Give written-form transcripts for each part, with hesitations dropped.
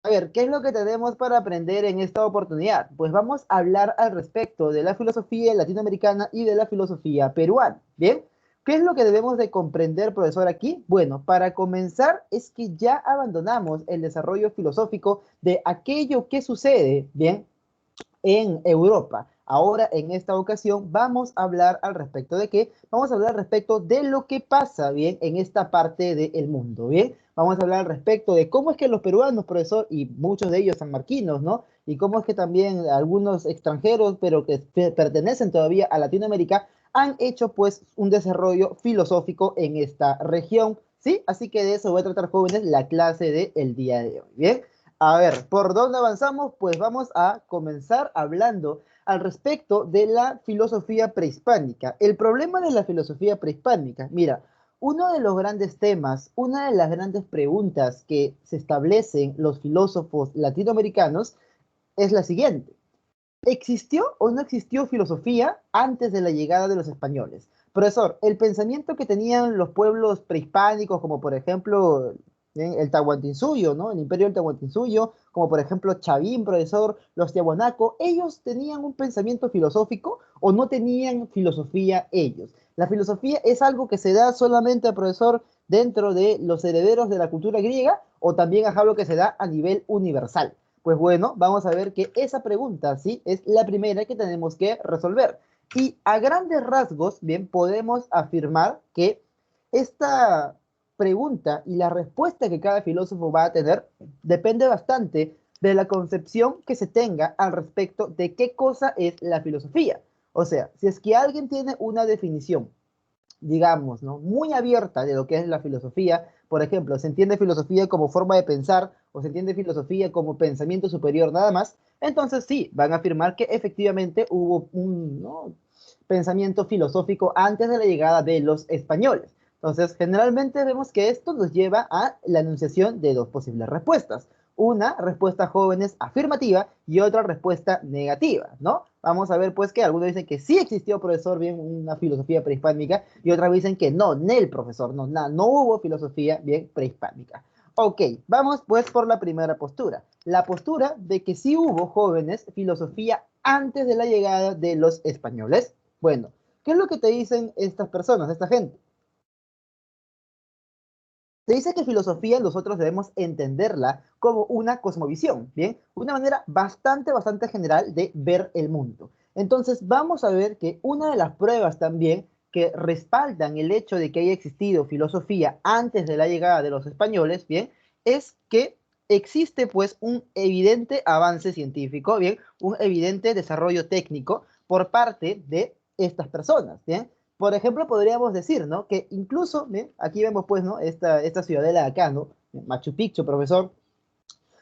A ver, ¿qué es lo que tenemos para aprender en esta oportunidad? Pues vamos a hablar al respecto de la filosofía latinoamericana y de la filosofía peruana. ¿Bien? ¿Qué es lo que debemos de comprender, profesor, aquí? Bueno, para comenzar es que ya abandonamos el desarrollo filosófico de aquello que sucede, ¿bien?, en Europa. Ahora, en esta ocasión, vamos a hablar al respecto de qué. Vamos a hablar al respecto de lo que pasa, bien, en esta parte del mundo, bien. Vamos a hablar al respecto de cómo es que los peruanos, profesor, y muchos de ellos sanmarquinos, ¿no? Y cómo es que también algunos extranjeros, pero que pertenecen todavía a Latinoamérica, han hecho pues un desarrollo filosófico en esta región, ¿sí? Así que de eso voy a tratar, jóvenes, la clase del día de hoy, ¿bien? A ver, ¿por dónde avanzamos? Pues vamos a comenzar hablando al respecto de la filosofía prehispánica. El problema de la filosofía prehispánica, mira, uno de los grandes temas, una de las grandes preguntas que se establecen los filósofos latinoamericanos es la siguiente. ¿Existió o no existió filosofía antes de la llegada de los españoles? Profesor, el pensamiento que tenían los pueblos prehispánicos, como por ejemplo el Tahuantinsuyo, ¿no? El imperio del Tahuantinsuyo, como por ejemplo Chavín, profesor, los Tiahuanaco, ¿ellos tenían un pensamiento filosófico o no tenían filosofía ellos? La filosofía es algo que se da solamente, profesor, dentro de los herederos de la cultura griega o también es algo que se da a nivel universal. Pues bueno, vamos a ver que esa pregunta, ¿sí?, es la primera que tenemos que resolver. Y a grandes rasgos, bien, podemos afirmar que esta pregunta y la respuesta que cada filósofo va a tener depende bastante de la concepción que se tenga al respecto de qué cosa es la filosofía. O sea, si es que alguien tiene una definición, digamos, ¿no?, muy abierta de lo que es la filosofía. Por ejemplo, se entiende filosofía como forma de pensar o se entiende filosofía como pensamiento superior nada más, entonces sí, van a afirmar que efectivamente hubo un, ¿no?, pensamiento filosófico antes de la llegada de los españoles. Entonces, generalmente vemos que esto nos lleva a la enunciación de dos posibles respuestas. Una respuesta, jóvenes, afirmativa y otra respuesta negativa, ¿no? Vamos a ver, pues, que algunos dicen que sí existió, profesor, bien, una filosofía prehispánica, y otros dicen que no, el profesor, no, no hubo filosofía, bien, prehispánica. Ok, vamos pues por la primera postura. La postura de que sí hubo, jóvenes, filosofía antes de la llegada de los españoles. Bueno, ¿qué es lo que te dicen estas personas, esta gente? Se dice que filosofía nosotros debemos entenderla como una cosmovisión, ¿bien? Una manera bastante general de ver el mundo. Entonces vamos a ver que una de las pruebas también que respaldan el hecho de que haya existido filosofía antes de la llegada de los españoles, ¿bien?, es que existe pues un evidente avance científico, ¿bien?, un evidente desarrollo técnico por parte de estas personas, ¿bien? Por ejemplo, podríamos decir, ¿no?, que incluso, ¿bien?, aquí vemos, pues, ¿no?, esta ciudadela de acá, ¿no?, Machu Picchu, profesor.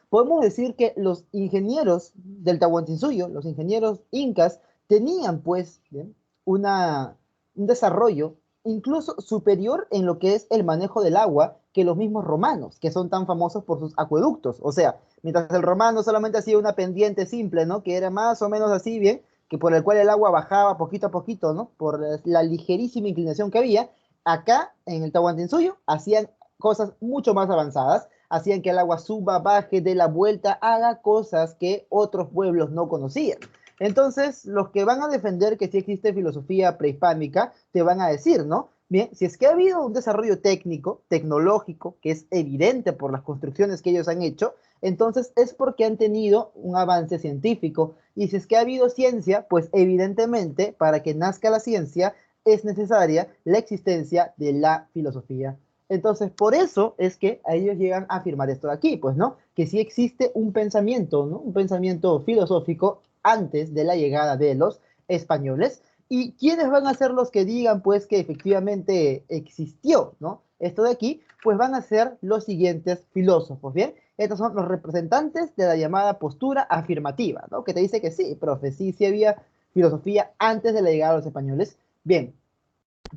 Podemos decir que los ingenieros del Tahuantinsuyo, los ingenieros incas, tenían, pues, ¿bien?, una, un desarrollo incluso superior en lo que es el manejo del agua que los mismos romanos, que son tan famosos por sus acueductos. O sea, mientras el romano solamente hacía una pendiente simple, ¿no?, que era más o menos así, bien, que por el cual el agua bajaba poquito a poquito, ¿no?, por la ligerísima inclinación que había, acá en el Tahuantinsuyo hacían cosas mucho más avanzadas, hacían que el agua suba, baje, dé la vuelta, haga cosas que otros pueblos no conocían. Entonces, los que van a defender que sí existe filosofía prehispánica, te van a decir, ¿no? Bien, si es que ha habido un desarrollo técnico, tecnológico, que es evidente por las construcciones que ellos han hecho, entonces es porque han tenido un avance científico. Y si es que ha habido ciencia, pues evidentemente para que nazca la ciencia es necesaria la existencia de la filosofía. Entonces, por eso es que a ellos llegan a afirmar esto de aquí, pues, ¿no? Que sí existe un pensamiento, ¿no?, un pensamiento filosófico antes de la llegada de los españoles. ¿Y quiénes van a ser los que digan, pues, que efectivamente existió, ¿no?, esto de aquí? Pues van a ser los siguientes filósofos, ¿bien? Estos son los representantes de la llamada postura afirmativa, ¿no?, que te dice que sí, profe, sí había filosofía antes de la llegada de los españoles. Bien,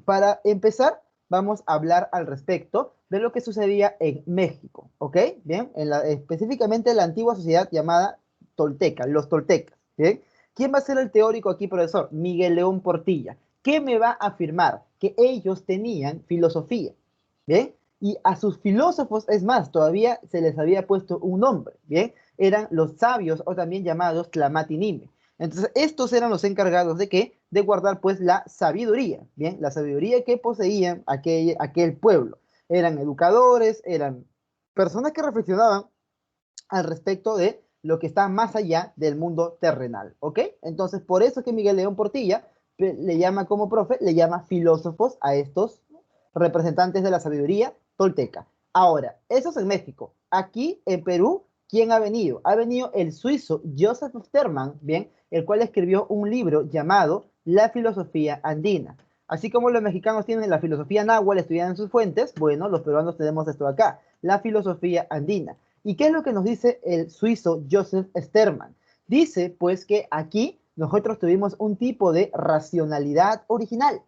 para empezar, vamos a hablar al respecto de lo que sucedía en México, ¿ok? Bien, específicamente en la antigua sociedad llamada tolteca, los toltecas, ¿bien? ¿Quién va a ser el teórico aquí, profesor? Miguel León Portilla. ¿Qué me va a afirmar? Que ellos tenían filosofía, ¿bien? Y a sus filósofos, es más, todavía se les había puesto un nombre, ¿bien? Eran los sabios o también llamados Tlamatinime. Entonces, estos eran los encargados de qué? De guardar pues la sabiduría, ¿bien? La sabiduría que poseían aquel pueblo. Eran educadores, eran personas que reflexionaban al respecto de lo que está más allá del mundo terrenal, ¿ok? Entonces, por eso es que Miguel León Portilla le llama como profe, le llama filósofos a estos representantes de la sabiduría tolteca. Ahora, eso es en México. Aquí en Perú, ¿quién ha venido? Ha venido el suizo Joseph Sterman, ¿bien? El cual escribió un libro llamado La filosofía andina. Así como los mexicanos tienen la filosofía náhuatl estudiada en sus fuentes, bueno, los peruanos tenemos esto acá, la filosofía andina. ¿Y qué es lo que nos dice el suizo Joseph Sterman? Dice pues que aquí nosotros tuvimos un tipo de racionalidad original,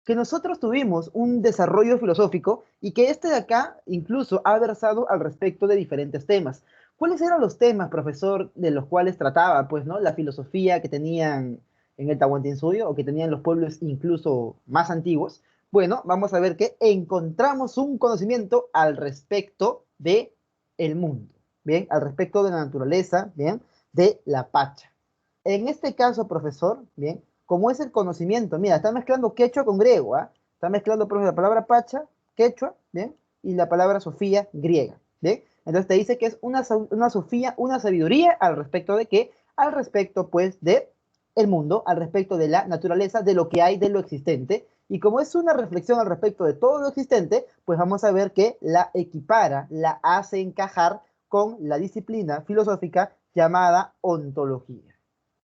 que nosotros tuvimos un desarrollo filosófico y que este de acá incluso ha versado al respecto de diferentes temas. ¿Cuáles eran los temas, profesor, de los cuales trataba, pues, ¿no? La filosofía que tenían en el Tahuantinsuyo o que tenían los pueblos incluso más antiguos. Bueno, vamos a ver que encontramos un conocimiento al respecto de el mundo, ¿bien? Al respecto de la naturaleza, ¿bien? De la Pacha. En este caso, profesor, ¿bien? Como es el conocimiento, mira, está mezclando quechua con griego, ¿ah? Está mezclando, por ejemplo, la palabra pacha, quechua, ¿bien? Y la palabra sofía, griega, ¿bien? Entonces te dice que es una sofía, una sabiduría al respecto de qué, al respecto, pues, de el mundo, al respecto de la naturaleza, de lo que hay, de lo existente. Y como es una reflexión al respecto de todo lo existente, pues vamos a ver que la equipara, la hace encajar con la disciplina filosófica llamada ontología.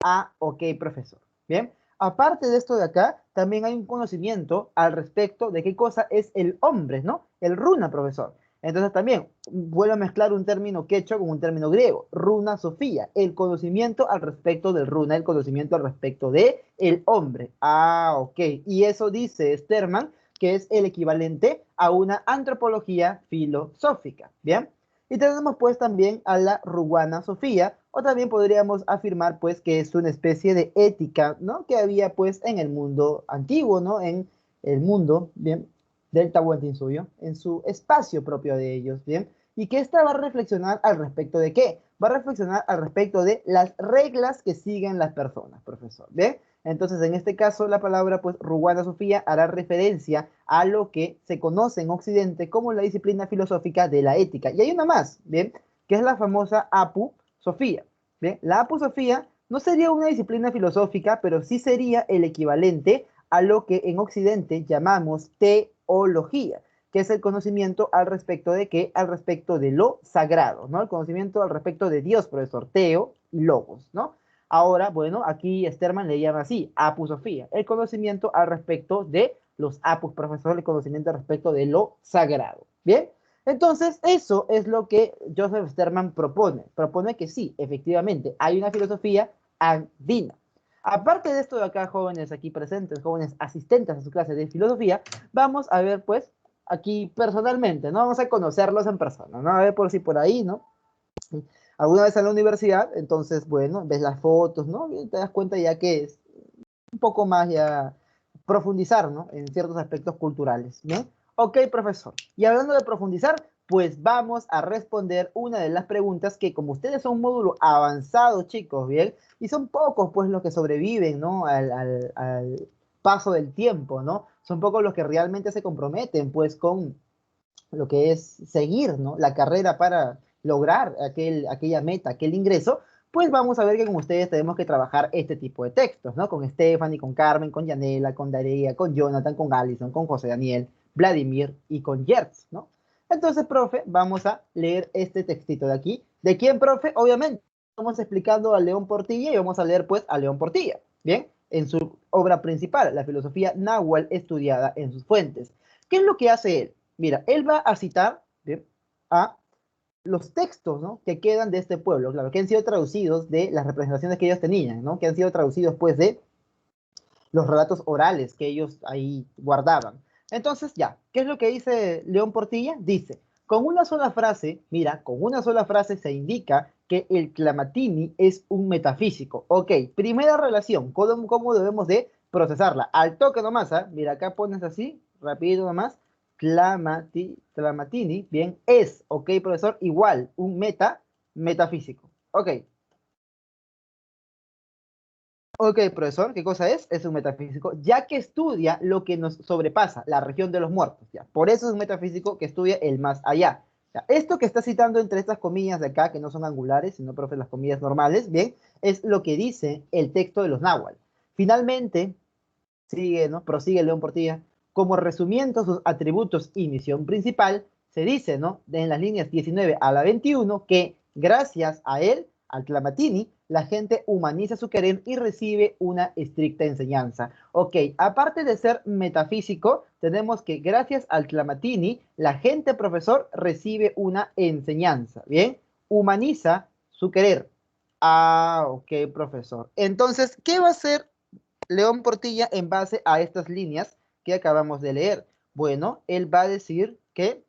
Ah, ok, profesor. Bien. Aparte de esto de acá, también hay un conocimiento al respecto de qué cosa es el hombre, ¿no? El runa, profesor. Entonces también vuelvo a mezclar un término quechua con un término griego, runa sofía, el conocimiento al respecto del runa, el conocimiento al respecto de el hombre. Ah, ok. Y eso dice Sterman que es el equivalente a una antropología filosófica. Bien. Y tenemos pues también a la Ruana Sofía, o también podríamos afirmar pues que es una especie de ética, ¿no? Que había pues en el mundo antiguo, ¿no? En el mundo, ¿bien? Del Tahuantinsuyo, en su espacio propio de ellos, ¿bien? Y que esta va a reflexionar al respecto de qué? Va a reflexionar al respecto de las reglas que siguen las personas, profesor, ¿bien? Entonces, en este caso, la palabra, pues, Ruana Sofía hará referencia a lo que se conoce en Occidente como la disciplina filosófica de la ética. Y hay una más, ¿bien? Que es la famosa Apu Sofía, ¿bien? La Apu Sofía no sería una disciplina filosófica, pero sí sería el equivalente a lo que en Occidente llamamos teología, que es el conocimiento al respecto de qué, al respecto de lo sagrado, ¿no? El conocimiento al respecto de Dios, profesor, teo y logos, ¿no? Ahora, bueno, aquí Sterman le llama así, apusofía, el conocimiento al respecto de los apus, profesor, el conocimiento al respecto de lo sagrado. ¿Bien? Entonces, eso es lo que Joseph Sterman propone. Propone que sí, efectivamente, hay una filosofía andina. Aparte de esto de acá, jóvenes aquí presentes, jóvenes asistentes a su clase de filosofía, vamos a ver, pues, aquí personalmente, ¿no? Vamos a conocerlos en persona, ¿no? A ver por si por ahí, ¿no? Alguna vez en la universidad, entonces, bueno, ves las fotos, ¿no? Y te das cuenta ya que es un poco más ya profundizar, ¿no? En ciertos aspectos culturales, ¿no? Ok, profesor. Y hablando de profundizar, pues vamos a responder una de las preguntas que como ustedes son un módulo avanzado, chicos, ¿bien? Y son pocos, pues, los que sobreviven, ¿no? Al paso del tiempo, ¿no? Son pocos los que realmente se comprometen, pues, con lo que es seguir, ¿no? La carrera para lograr aquella meta, aquel ingreso, pues vamos a ver que con ustedes tenemos que trabajar este tipo de textos, ¿no? Con Stephanie, con Carmen, con Yanela, con Daria, con Jonathan, con Allison, con José Daniel, Vladimir y con Gertz, ¿no? Entonces, profe, vamos a leer este textito de aquí. ¿De quién, profe? Obviamente, estamos explicando a León Portilla y vamos a leer, pues, a León Portilla, ¿bien? En su obra principal, la filosofía náhuatl estudiada en sus fuentes. ¿Qué es lo que hace él? Mira, él va a citar, ¿bien? A los textos, ¿no? Que quedan de este pueblo, claro, que han sido traducidos de las representaciones que ellos tenían, ¿no? Que han sido traducidos, pues, de los relatos orales que ellos ahí guardaban. Entonces, ya, ¿qué es lo que dice León Portilla? Dice, con una sola frase, mira, con una sola frase se indica que el Clamatini es un metafísico. Ok, primera relación, ¿cómo debemos de procesarla? Al toque nomás, ¿eh? Mira, acá pones así, rapidito nomás, Tlamatini, bien, es, ok, profesor, igual, un metafísico. Ok. Ok, profesor, ¿qué cosa es? Es un metafísico, ya que estudia lo que nos sobrepasa, la región de los muertos, ya. Por eso es un metafísico que estudia el más allá. Ya. Esto que está citando entre estas comillas de acá, que no son angulares, sino, profe, las comillas normales, bien, es lo que dice el texto de los náhuatl. Finalmente, sigue, ¿no? Prosigue León Portilla. Como resumiendo sus atributos y misión principal, se dice, ¿no? En las líneas 19 a la 21, que gracias a él, al Clamatini, la gente humaniza su querer y recibe una estricta enseñanza. Ok, aparte de ser metafísico, tenemos que gracias al Clamatini, la gente, profesor, recibe una enseñanza. Bien, humaniza su querer. Ah, ok, profesor. Entonces, ¿qué va a hacer León Portilla en base a estas líneas que acabamos de leer? Bueno, él va a decir que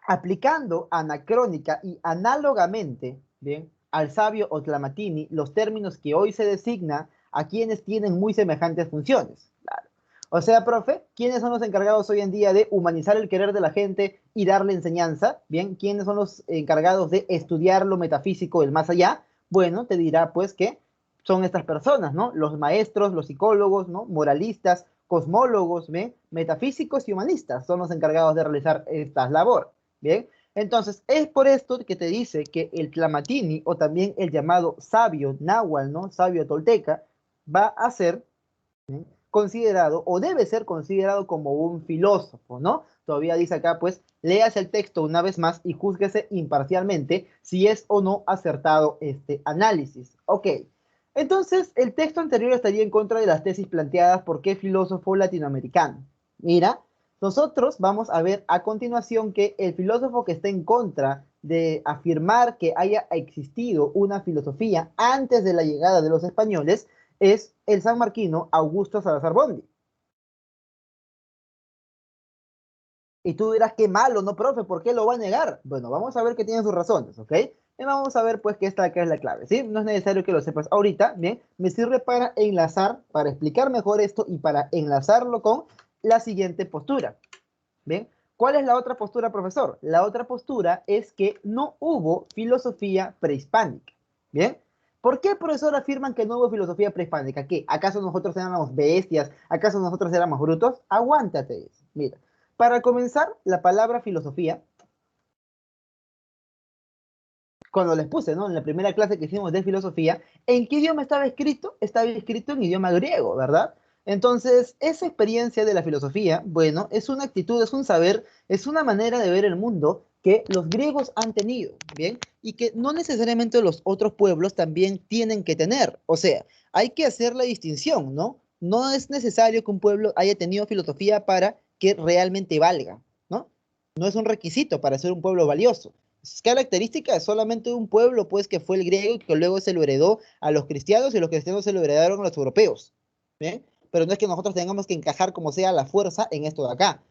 aplicando anacrónica y análogamente, bien, al sabio Otlamatini, los términos que hoy se designa a quienes tienen muy semejantes funciones. Claro. O sea, profe, ¿quiénes son los encargados hoy en día de humanizar el querer de la gente y darle enseñanza? Bien, ¿quiénes son los encargados de estudiar lo metafísico del más allá? Bueno, te dirá pues que son estas personas, ¿no? Los maestros, los psicólogos, ¿no? Moralistas, cosmólogos, ¿bien? Metafísicos y humanistas son los encargados de realizar estas labores. Bien, entonces es por esto que te dice que el Tlamatini o también el llamado sabio náhuatl, ¿no? Sabio tolteca, va a ser, ¿sí?, considerado o debe ser considerado como un filósofo, ¿no? Todavía dice acá, pues, léase el texto una vez más y júzguese imparcialmente si es o no acertado este análisis. Ok, entonces el texto anterior estaría en contra de las tesis planteadas por qué filósofo latinoamericano. Mira, nosotros vamos a ver a continuación que el filósofo que está en contra de afirmar que haya existido una filosofía antes de la llegada de los españoles es el sanmarquino Augusto Salazar Bondi. Y tú dirás, qué malo, ¿no, profe? ¿Por qué lo va a negar? Bueno, vamos a ver que tiene sus razones, ¿ok? Y vamos a ver, pues, que esta acá es la clave, ¿sí? No es necesario que lo sepas ahorita, ¿bien? Me sirve para enlazar, para explicar mejor esto y para enlazarlo con la siguiente postura. ¿Bien? ¿Cuál es la otra postura, profesor? La otra postura es que no hubo filosofía prehispánica. ¿Bien? ¿Por qué, profesor, afirman que no hubo filosofía prehispánica? ¿Qué? ¿Acaso nosotros éramos bestias? ¿Acaso nosotros éramos brutos? Aguántate. Mira, para comenzar, la palabra filosofía, cuando les puse, ¿no? En la primera clase que hicimos de filosofía, ¿en qué idioma estaba escrito? Estaba escrito en idioma griego, ¿verdad? Entonces, esa experiencia de la filosofía, bueno, es una actitud, es un saber, es una manera de ver el mundo que los griegos han tenido, ¿bien? Y que no necesariamente los otros pueblos también tienen que tener. O sea, hay que hacer la distinción, ¿no? No es necesario que un pueblo haya tenido filosofía para que realmente valga, ¿no? No es un requisito para ser un pueblo valioso. Es característica de solamente un pueblo, pues, que fue el griego y que luego se lo heredó a los cristianos y los cristianos se lo heredaron a los europeos. ¿Bien? Pero no es que nosotros tengamos que encajar como sea la fuerza en esto de acá.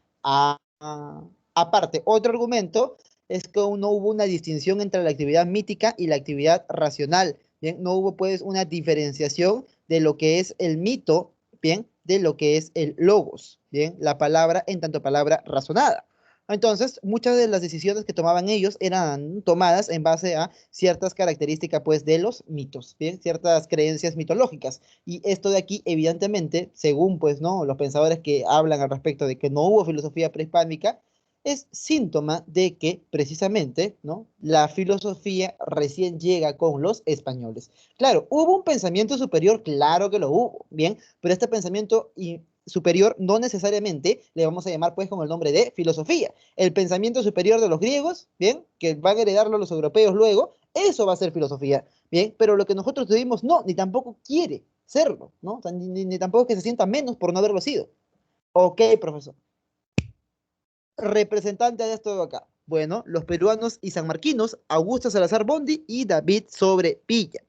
Aparte, otro argumento es que no hubo una distinción entre la actividad mítica y la actividad racional. Bien, no hubo pues una diferenciación de lo que es el mito, bien, de lo que es el logos, bien, la palabra en tanto palabra razonada. Entonces, muchas de las decisiones que tomaban ellos eran tomadas en base a ciertas características, pues, de los mitos, ¿bien? Ciertas creencias mitológicas. Y esto de aquí, evidentemente, según, pues, ¿no?, los pensadores que hablan al respecto de que no hubo filosofía prehispánica, es síntoma de que, precisamente, ¿no?, la filosofía recién llega con los españoles. Claro, ¿hubo un pensamiento superior? Claro que lo hubo, ¿bien? Pero este pensamiento superior no necesariamente le vamos a llamar pues con el nombre de filosofía. El pensamiento superior de los griegos, bien, que van a heredarlo los europeos luego, eso va a ser filosofía, bien, pero lo que nosotros tuvimos no, ni tampoco quiere serlo, ¿no? O sea, ni tampoco que se sienta menos por no haberlo sido. Ok, profesor. Representante de esto de acá. Bueno, los peruanos y sanmarquinos, Augusto Salazar Bondi y David Sobrepilla.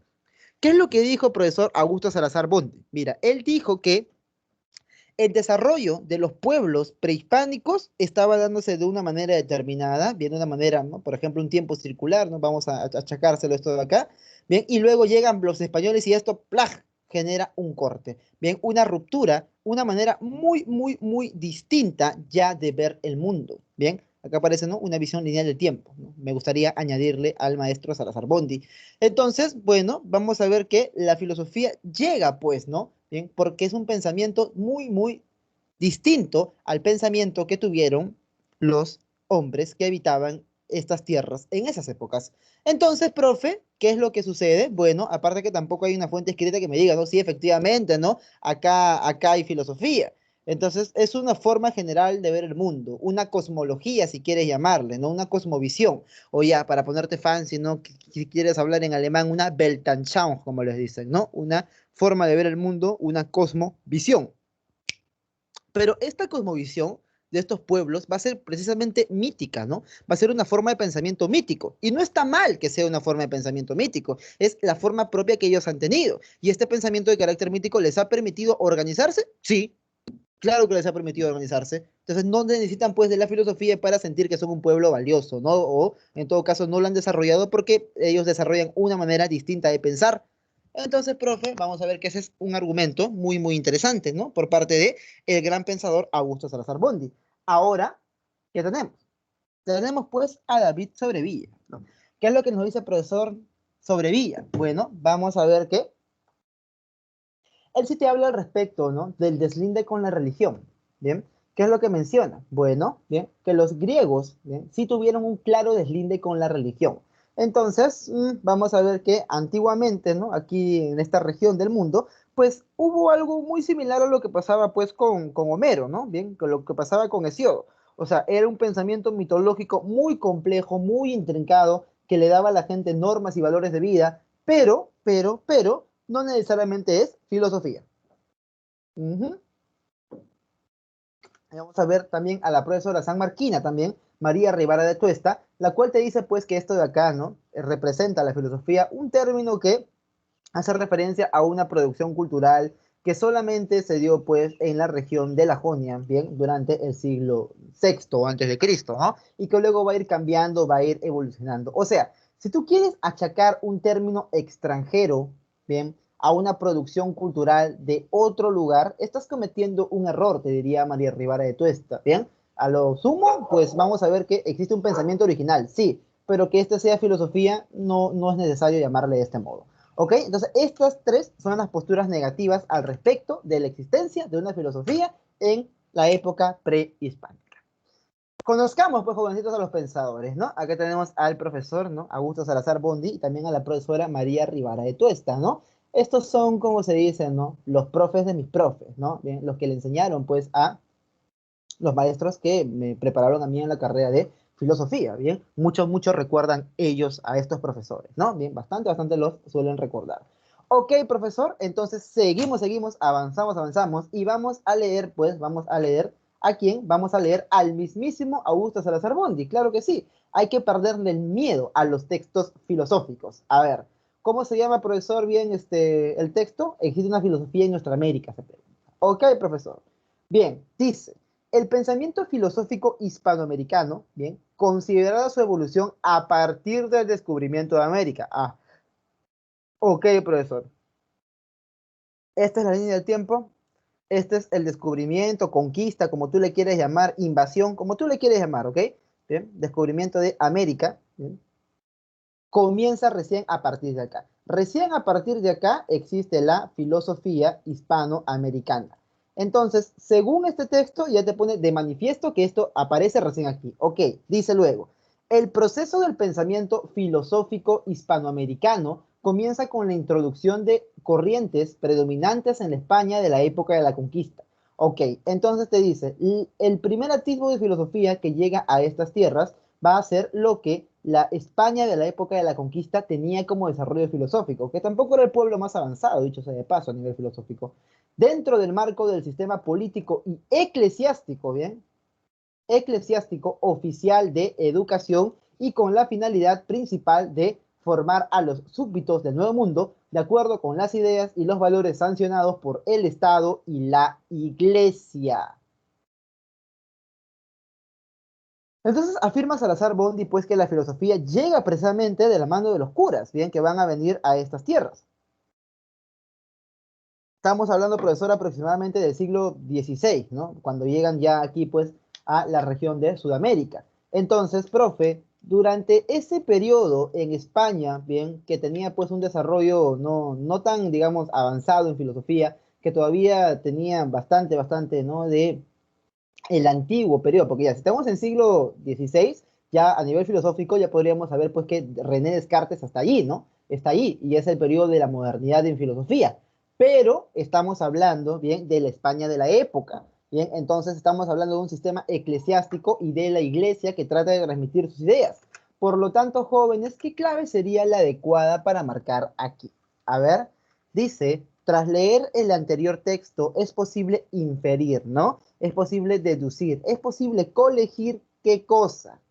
¿Qué es lo que dijo profesor Augusto Salazar Bondi? Mira, él dijo que el desarrollo de los pueblos prehispánicos estaba dándose de una manera determinada, bien, de una manera, ¿no?, por ejemplo, un tiempo circular, ¿no? Vamos a achacárselo esto de acá, bien, y luego llegan los españoles y esto, ¡plaj!, genera un corte, bien, una ruptura, una manera muy distinta ya de ver el mundo, bien. Acá aparece, ¿no?, una visión lineal del tiempo, ¿no? Me gustaría añadirle al maestro Salazar Bondi. Entonces, bueno, vamos a ver que la filosofía llega, pues, ¿no? Bien, porque es un pensamiento muy distinto al pensamiento que tuvieron los hombres que habitaban estas tierras en esas épocas. Entonces, profe, ¿qué es lo que sucede? Bueno, aparte que tampoco hay una fuente escrita que me diga, ¿no? Sí, efectivamente, ¿no? Acá hay filosofía. Entonces, es una forma general de ver el mundo, una cosmología, si quieres llamarle, ¿no? Una cosmovisión. O ya, para ponerte fancy, ¿no? Si quieres hablar en alemán, una Weltanschauung, como les dicen, ¿no? Una forma de ver el mundo, una cosmovisión. Pero esta cosmovisión de estos pueblos va a ser precisamente mítica, ¿no? Va a ser una forma de pensamiento mítico. Y no está mal que sea una forma de pensamiento mítico, es la forma propia que ellos han tenido. ¿Y este pensamiento de carácter mítico les ha permitido organizarse? Sí, claro que les ha permitido organizarse. Entonces no necesitan pues de la filosofía para sentir que son un pueblo valioso, ¿no? O en todo caso no lo han desarrollado porque ellos desarrollan una manera distinta de pensar. Entonces, profe, vamos a ver que ese es un argumento muy interesante, ¿no? Por parte de el gran pensador Augusto Salazar Bondi. Ahora, ¿qué tenemos? Tenemos pues a David Sobrevilla, ¿no? ¿Qué es lo que nos dice el profesor Sobrevilla? Bueno, vamos a ver que él sí te habla al respecto, ¿no?, del deslinde con la religión, ¿bien? ¿Qué es lo que menciona? Bueno, bien, que los griegos, ¿bien?, sí tuvieron un claro deslinde con la religión. Entonces, vamos a ver que antiguamente, ¿no?, aquí en esta región del mundo, pues hubo algo muy similar a lo que pasaba pues con Homero, ¿no? Bien, con lo que pasaba con Hesíodo. O sea, era un pensamiento mitológico muy complejo, muy intrincado, que le daba a la gente normas y valores de vida, pero, no necesariamente es filosofía. Ujú. Vamos a ver también a la profesora San Marquina también, María Rivara de Tuesta, la cual te dice pues que esto de acá, ¿no?, representa la filosofía, un término que hace referencia a una producción cultural que solamente se dio pues en la región de la Jonia, bien, durante el siglo VI antes de Cristo, ¿no? Y que luego va a ir cambiando, va a ir evolucionando. O sea, si tú quieres achacar un término extranjero, bien, a una producción cultural de otro lugar, estás cometiendo un error, te diría María Rivara de Tuesta, bien. A lo sumo, pues vamos a ver que existe un pensamiento original, sí, pero que este sea filosofía no es necesario llamarle de este modo. ¿Ok? Entonces, estas tres son las posturas negativas al respecto de la existencia de una filosofía en la época prehispánica. Conozcamos, pues, jovencitos, a los pensadores, ¿no? Acá tenemos al profesor, ¿no?, Augusto Salazar Bondi, y también a la profesora María Rivara de Tuesta, ¿no? Estos son, como se dice, ¿no?, los profes de mis profes, ¿no? Bien, los que le enseñaron, pues, a los maestros que me prepararon a mí en la carrera de filosofía, ¿bien? Muchos recuerdan ellos a estos profesores, ¿no? Bien, bastante los suelen recordar. Ok, profesor, entonces seguimos, avanzamos y vamos a leer, pues, vamos a leer ¿a quién? Vamos a leer al mismísimo Augusto Salazar Bondi, claro que sí. Hay que perderle el miedo a los textos filosóficos. A ver, ¿cómo se llama, profesor, bien, el texto? Existe una filosofía en nuestra América, se pregunta. Ok, profesor. Bien, dice, el pensamiento filosófico hispanoamericano, bien, considerada su evolución a partir del descubrimiento de América. Ah, ok, profesor. Esta es la línea del tiempo. Este es el descubrimiento, conquista, como tú le quieres llamar, invasión, como tú le quieres llamar, ¿ok? Bien, descubrimiento de América. Bien, comienza recién a partir de acá. Recién a partir de acá existe la filosofía hispanoamericana. Entonces, según este texto, ya te pone de manifiesto que esto aparece recién aquí. Ok, dice luego, el proceso del pensamiento filosófico hispanoamericano comienza con la introducción de corrientes predominantes en la España de la época de la conquista. Ok, entonces te dice, el primer atisbo de filosofía que llega a estas tierras va a ser lo que la España de la época de la conquista tenía como desarrollo filosófico, que tampoco era el pueblo más avanzado, dicho sea de paso, a nivel filosófico. Dentro del marco del sistema político y eclesiástico, ¿bien? Eclesiástico oficial de educación y con la finalidad principal de formar a los súbditos del Nuevo Mundo de acuerdo con las ideas y los valores sancionados por el Estado y la Iglesia. Entonces afirma Salazar Bondi pues que la filosofía llega precisamente de la mano de los curas, bien, que van a venir a estas tierras. Estamos hablando, profesor, aproximadamente del siglo XVI, ¿no? Cuando llegan ya aquí, pues, a la región de Sudamérica. Entonces, profe, durante ese periodo en España, bien, que tenía pues un desarrollo no tan, digamos, avanzado en filosofía, que todavía tenía bastante, ¿no? De el antiguo periodo, porque ya si estamos en siglo XVI, ya a nivel filosófico ya podríamos saber pues que René Descartes hasta allí, ¿no? Está allí y es el periodo de la modernidad en filosofía. Pero estamos hablando, bien, de la España de la época, bien, entonces estamos hablando de un sistema eclesiástico y de la iglesia que trata de transmitir sus ideas. Por lo tanto, jóvenes, ¿qué clave sería la adecuada para marcar aquí? A ver, dice, tras leer el anterior texto es posible inferir, ¿no? Es posible deducir, es posible colegir qué cosa,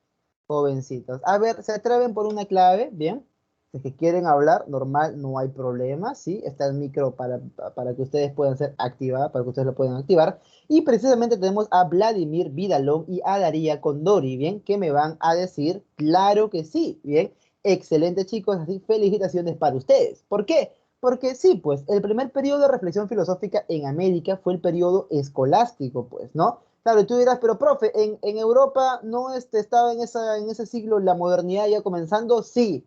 jovencitos. A ver, ¿se atreven por una clave? Bien. Si es que quieren hablar, normal, no hay problema, ¿sí? Está el micro para que ustedes puedan ser activados, para que ustedes lo puedan activar. Y precisamente tenemos a Vladimir Vidalón y a Daría Condori, ¿bien? Que me van a decir, claro que sí, ¿bien? Excelente, chicos, así felicitaciones para ustedes. ¿Por qué? Porque sí, pues, el primer periodo de reflexión filosófica en América fue el periodo escolástico, pues, ¿no? Claro, y tú dirás, pero profe, en Europa no estaba en ese siglo la modernidad ya comenzando, sí,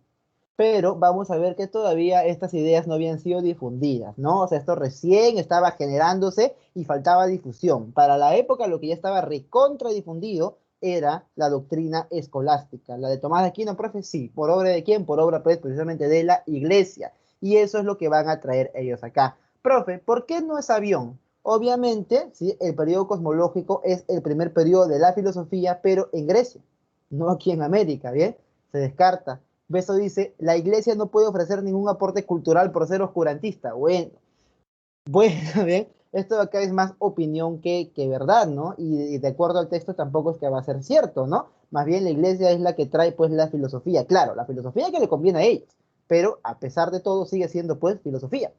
pero vamos a ver que todavía estas ideas no habían sido difundidas, ¿no? O sea, esto recién estaba generándose y faltaba difusión. Para la época lo que ya estaba recontra difundido era la doctrina escolástica. La de Tomás de Aquino, profe, sí. ¿Por obra de quién? Por obra, pues, precisamente de la iglesia. Y eso es lo que van a traer ellos acá. Profe, ¿por qué no es avión? Obviamente, ¿sí? El periodo cosmológico es el primer periodo de la filosofía, pero en Grecia, no aquí en América, ¿bien? Se descarta. Beso dice, la iglesia no puede ofrecer ningún aporte cultural por ser oscurantista. Bueno, bien, esto acá es más opinión que verdad, ¿no? Y de acuerdo al texto tampoco es que va a ser cierto, ¿no? Más bien la iglesia es la que trae pues la filosofía. Claro, la filosofía que le conviene a ellos, pero a pesar de todo sigue siendo pues filosofía.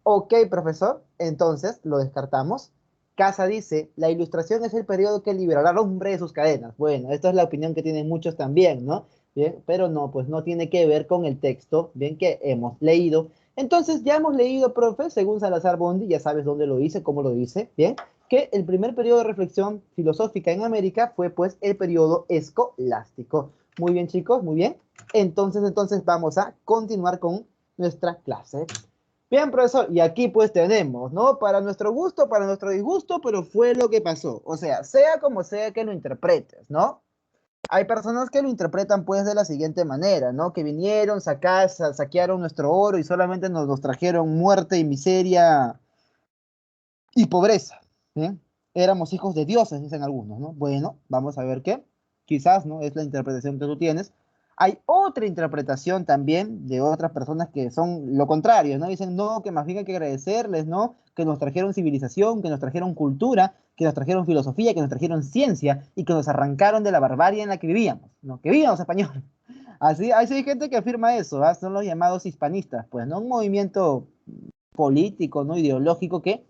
Ok, profesor, entonces lo descartamos. Casa dice, la ilustración es el periodo que liberará al hombre de sus cadenas. Bueno, esta es la opinión que tienen muchos también, ¿no? Bien, pero no, pues no tiene que ver con el texto, bien, que hemos leído. Entonces, ya hemos leído, profe, según Salazar Bondi, ya sabes dónde lo dice, cómo lo dice, bien, que el primer periodo de reflexión filosófica en América fue, pues, el periodo escolástico. Muy bien, chicos, muy bien. Entonces vamos a continuar con nuestra clase. Bien, profesor, y aquí pues tenemos, ¿no? Para nuestro gusto, para nuestro disgusto, pero fue lo que pasó. O sea como sea que lo interpretes, ¿no? Hay personas que lo interpretan pues de la siguiente manera, ¿no? Que vinieron, saquearon nuestro oro y solamente nos trajeron muerte y miseria y pobreza, ¿bien? Éramos hijos de dioses, dicen algunos, ¿no? Bueno, vamos a ver qué. Quizás, ¿no? Es la interpretación que tú tienes. Hay otra interpretación también de otras personas que son lo contrario, ¿no? Dicen, no, que más bien hay que agradecerles, ¿no? Que nos trajeron civilización, que nos trajeron cultura, que nos trajeron filosofía, que nos trajeron ciencia y que nos arrancaron de la barbarie en la que vivíamos, ¿no? Que vivíamos españoles. Así, hay gente que afirma eso, ¿ah? Son los llamados hispanistas, pues, ¿no? Un movimiento político, ¿no? Ideológico que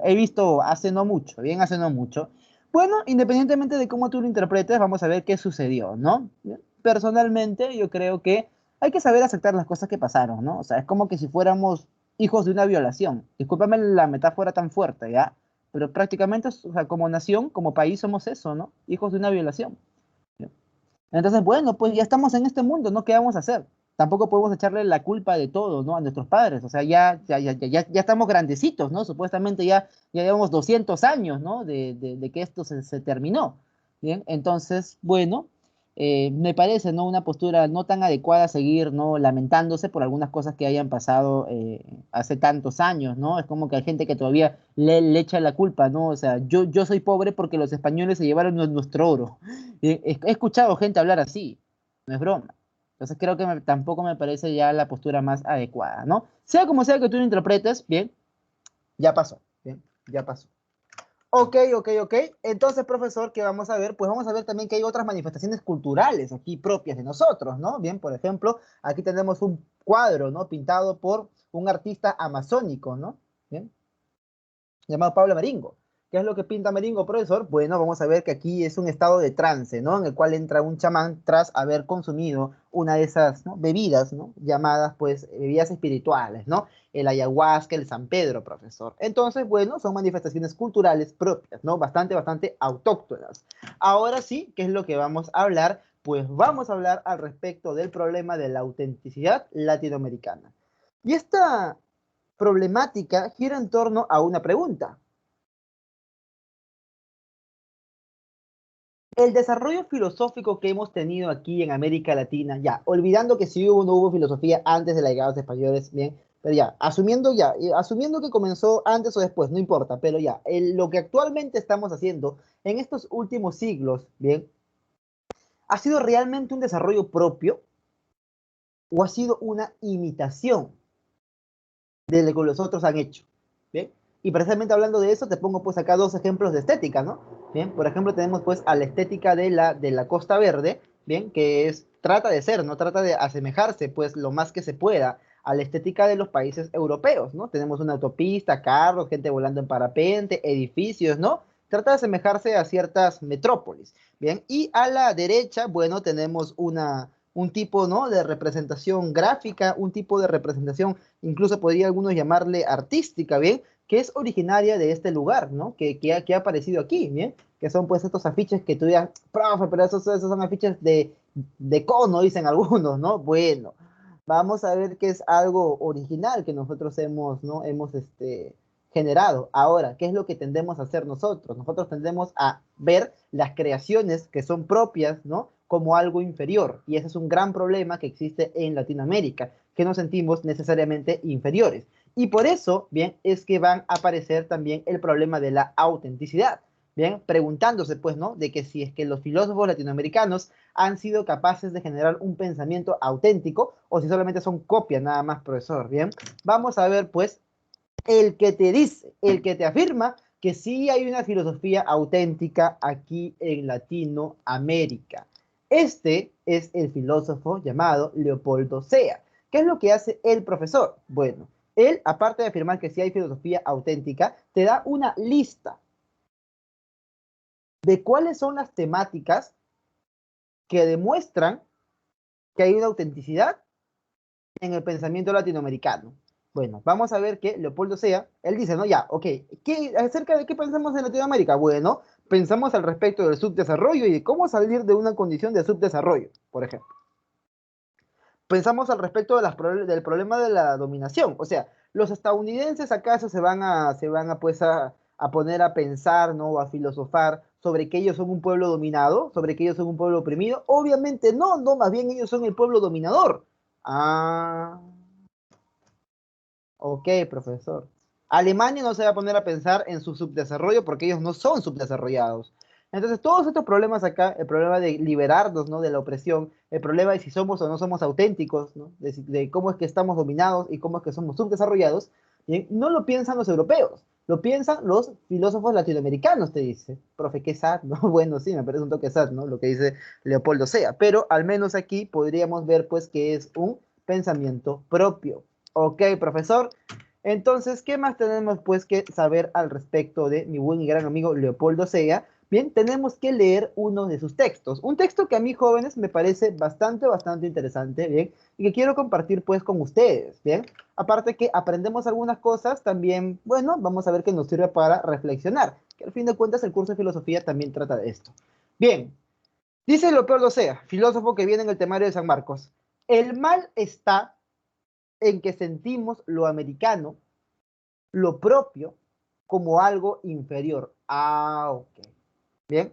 he visto hace no mucho, bien hace no mucho. Bueno, independientemente de cómo tú lo interpretes, vamos a ver qué sucedió, ¿no? Personalmente, yo creo que hay que saber aceptar las cosas que pasaron, ¿no? O sea, es como que si fuéramos hijos de una violación. Discúlpame la metáfora tan fuerte, ¿ya? Pero prácticamente, o sea, como nación, como país, somos eso, ¿no? Hijos de una violación. ¿Ya? Entonces, bueno, pues ya estamos en este mundo, ¿no? ¿Qué vamos a hacer? Tampoco podemos echarle la culpa de todo, ¿no? A nuestros padres. O sea, ya estamos grandecitos, ¿no? Supuestamente ya llevamos 200 años, ¿no? De que esto se terminó. Bien, entonces, bueno, me parece, ¿no? Una postura no tan adecuada seguir, ¿no? Lamentándose por algunas cosas que hayan pasado hace tantos años, ¿no? Es como que hay gente que todavía le echa la culpa, ¿no? O sea, yo soy pobre porque los españoles se llevaron nuestro oro. He escuchado gente hablar así, no es broma. Entonces creo que tampoco me parece ya la postura más adecuada, ¿no? Sea como sea que tú lo interpretes, bien, ya pasó, bien, ya pasó. Ok. Entonces, profesor, ¿qué vamos a ver? Pues vamos a ver también que hay otras manifestaciones culturales aquí propias de nosotros, ¿no? Bien, por ejemplo, aquí tenemos un cuadro, ¿no? Pintado por un artista amazónico, ¿no? Bien, llamado Pablo Maringo. ¿Qué es lo que pinta Meringo, profesor? Bueno, vamos a ver que aquí es un estado de trance, ¿no? En el cual entra un chamán tras haber consumido una de esas, ¿no?, bebidas, ¿no?, llamadas, pues, bebidas espirituales, ¿no? El ayahuasca, el San Pedro, profesor. Entonces, bueno, son manifestaciones culturales propias, ¿no? Bastante, bastante autóctonas. Ahora sí, ¿qué es lo que vamos a hablar? Pues vamos a hablar al respecto del problema de la autenticidad latinoamericana. Y esta problemática gira en torno a una pregunta. El desarrollo filosófico que hemos tenido aquí en América Latina, ya, olvidando que si hubo o no hubo filosofía antes de la llegada de los españoles, bien, pero ya, asumiendo que comenzó antes o después, no importa, pero ya, lo que actualmente estamos haciendo en estos últimos siglos, bien, ¿ha sido realmente un desarrollo propio o ha sido una imitación de lo que los otros han hecho? Bien, y precisamente hablando de eso, te pongo pues acá dos ejemplos de estética, ¿no? Bien, por ejemplo, tenemos pues a la estética de la Costa Verde, bien, que es, trata de ser, ¿no? Trata de asemejarse pues lo más que se pueda a la estética de los países europeos, ¿no? Tenemos una autopista, carros, gente volando en parapente, edificios, ¿no? Trata de asemejarse a ciertas metrópolis, bien, y a la derecha, bueno, tenemos un tipo, ¿no?, de representación gráfica, un tipo de representación, incluso podría algunos llamarle artística, ¿bien?, que es originaria de este lugar, ¿no? Que ha aparecido aquí, ¿bien? Que son pues estos afiches que tú digas, profe, pero esos son afiches de cono, dicen algunos, ¿no? Bueno, vamos a ver que es algo original que nosotros hemos, ¿no?, hemos generado. Ahora, ¿qué es lo que tendemos a hacer nosotros? Nosotros tendemos a ver las creaciones que son propias, ¿no?, como algo inferior. Y ese es un gran problema que existe en Latinoamérica, que nos sentimos necesariamente inferiores. Y por eso, bien, es que van a aparecer también el problema de la autenticidad. Bien, preguntándose, pues, ¿no?, de que si es que los filósofos latinoamericanos han sido capaces de generar un pensamiento auténtico o si solamente son copias nada más, profesor. Bien, vamos a ver, pues, el que te dice, el que te afirma que sí hay una filosofía auténtica aquí en Latinoamérica. Este es el filósofo llamado Leopoldo Sea. ¿Qué es lo que hace el profesor? Bueno, él, aparte de afirmar que sí hay filosofía auténtica, te da una lista de cuáles son las temáticas que demuestran que hay una autenticidad en el pensamiento latinoamericano. Bueno, vamos a ver que Leopoldo Sea, él dice, no, ya, ok, ¿acerca de qué pensamos en Latinoamérica? Bueno, pensamos al respecto del subdesarrollo y de cómo salir de una condición de subdesarrollo, por ejemplo. Pensamos al respecto del problema de la dominación, o sea, los estadounidenses acaso se van a pues a poner a pensar, ¿no?, a filosofar sobre que ellos son un pueblo dominado, sobre que ellos son un pueblo oprimido. Obviamente no, no, más bien ellos son el pueblo dominador. Ah, ok, profesor. Alemania no se va a poner a pensar en su subdesarrollo porque ellos no son subdesarrollados. Entonces, todos estos problemas acá, el problema de liberarnos, ¿no?, de la opresión, el problema de si somos o no somos auténticos, ¿no?, de cómo es que estamos dominados y cómo es que somos subdesarrollados, ¿bien?, no lo piensan los europeos, lo piensan los filósofos latinoamericanos, te dice. Profe, qué sad, ¿no? Bueno, sí, me parece un toque sad, ¿no?, lo que dice Leopoldo Sea, pero al menos aquí podríamos ver, pues, que es un pensamiento propio. Ok, profesor. Entonces, ¿qué más tenemos pues que saber al respecto de mi buen y gran amigo Leopoldo Sea? Bien, tenemos que leer uno de sus textos. Un texto que a mí, jóvenes, me parece bastante, bastante interesante, ¿bien? Y que quiero compartir pues con ustedes, ¿bien? Aparte que aprendemos algunas cosas, también, bueno, vamos a ver que nos sirve para reflexionar, que al fin de cuentas el curso de filosofía también trata de esto. Bien, dice Leopoldo Sea, filósofo que viene en el temario de San Marcos, el mal está en que sentimos lo americano, lo propio, como algo inferior. Ah, ok. Bien.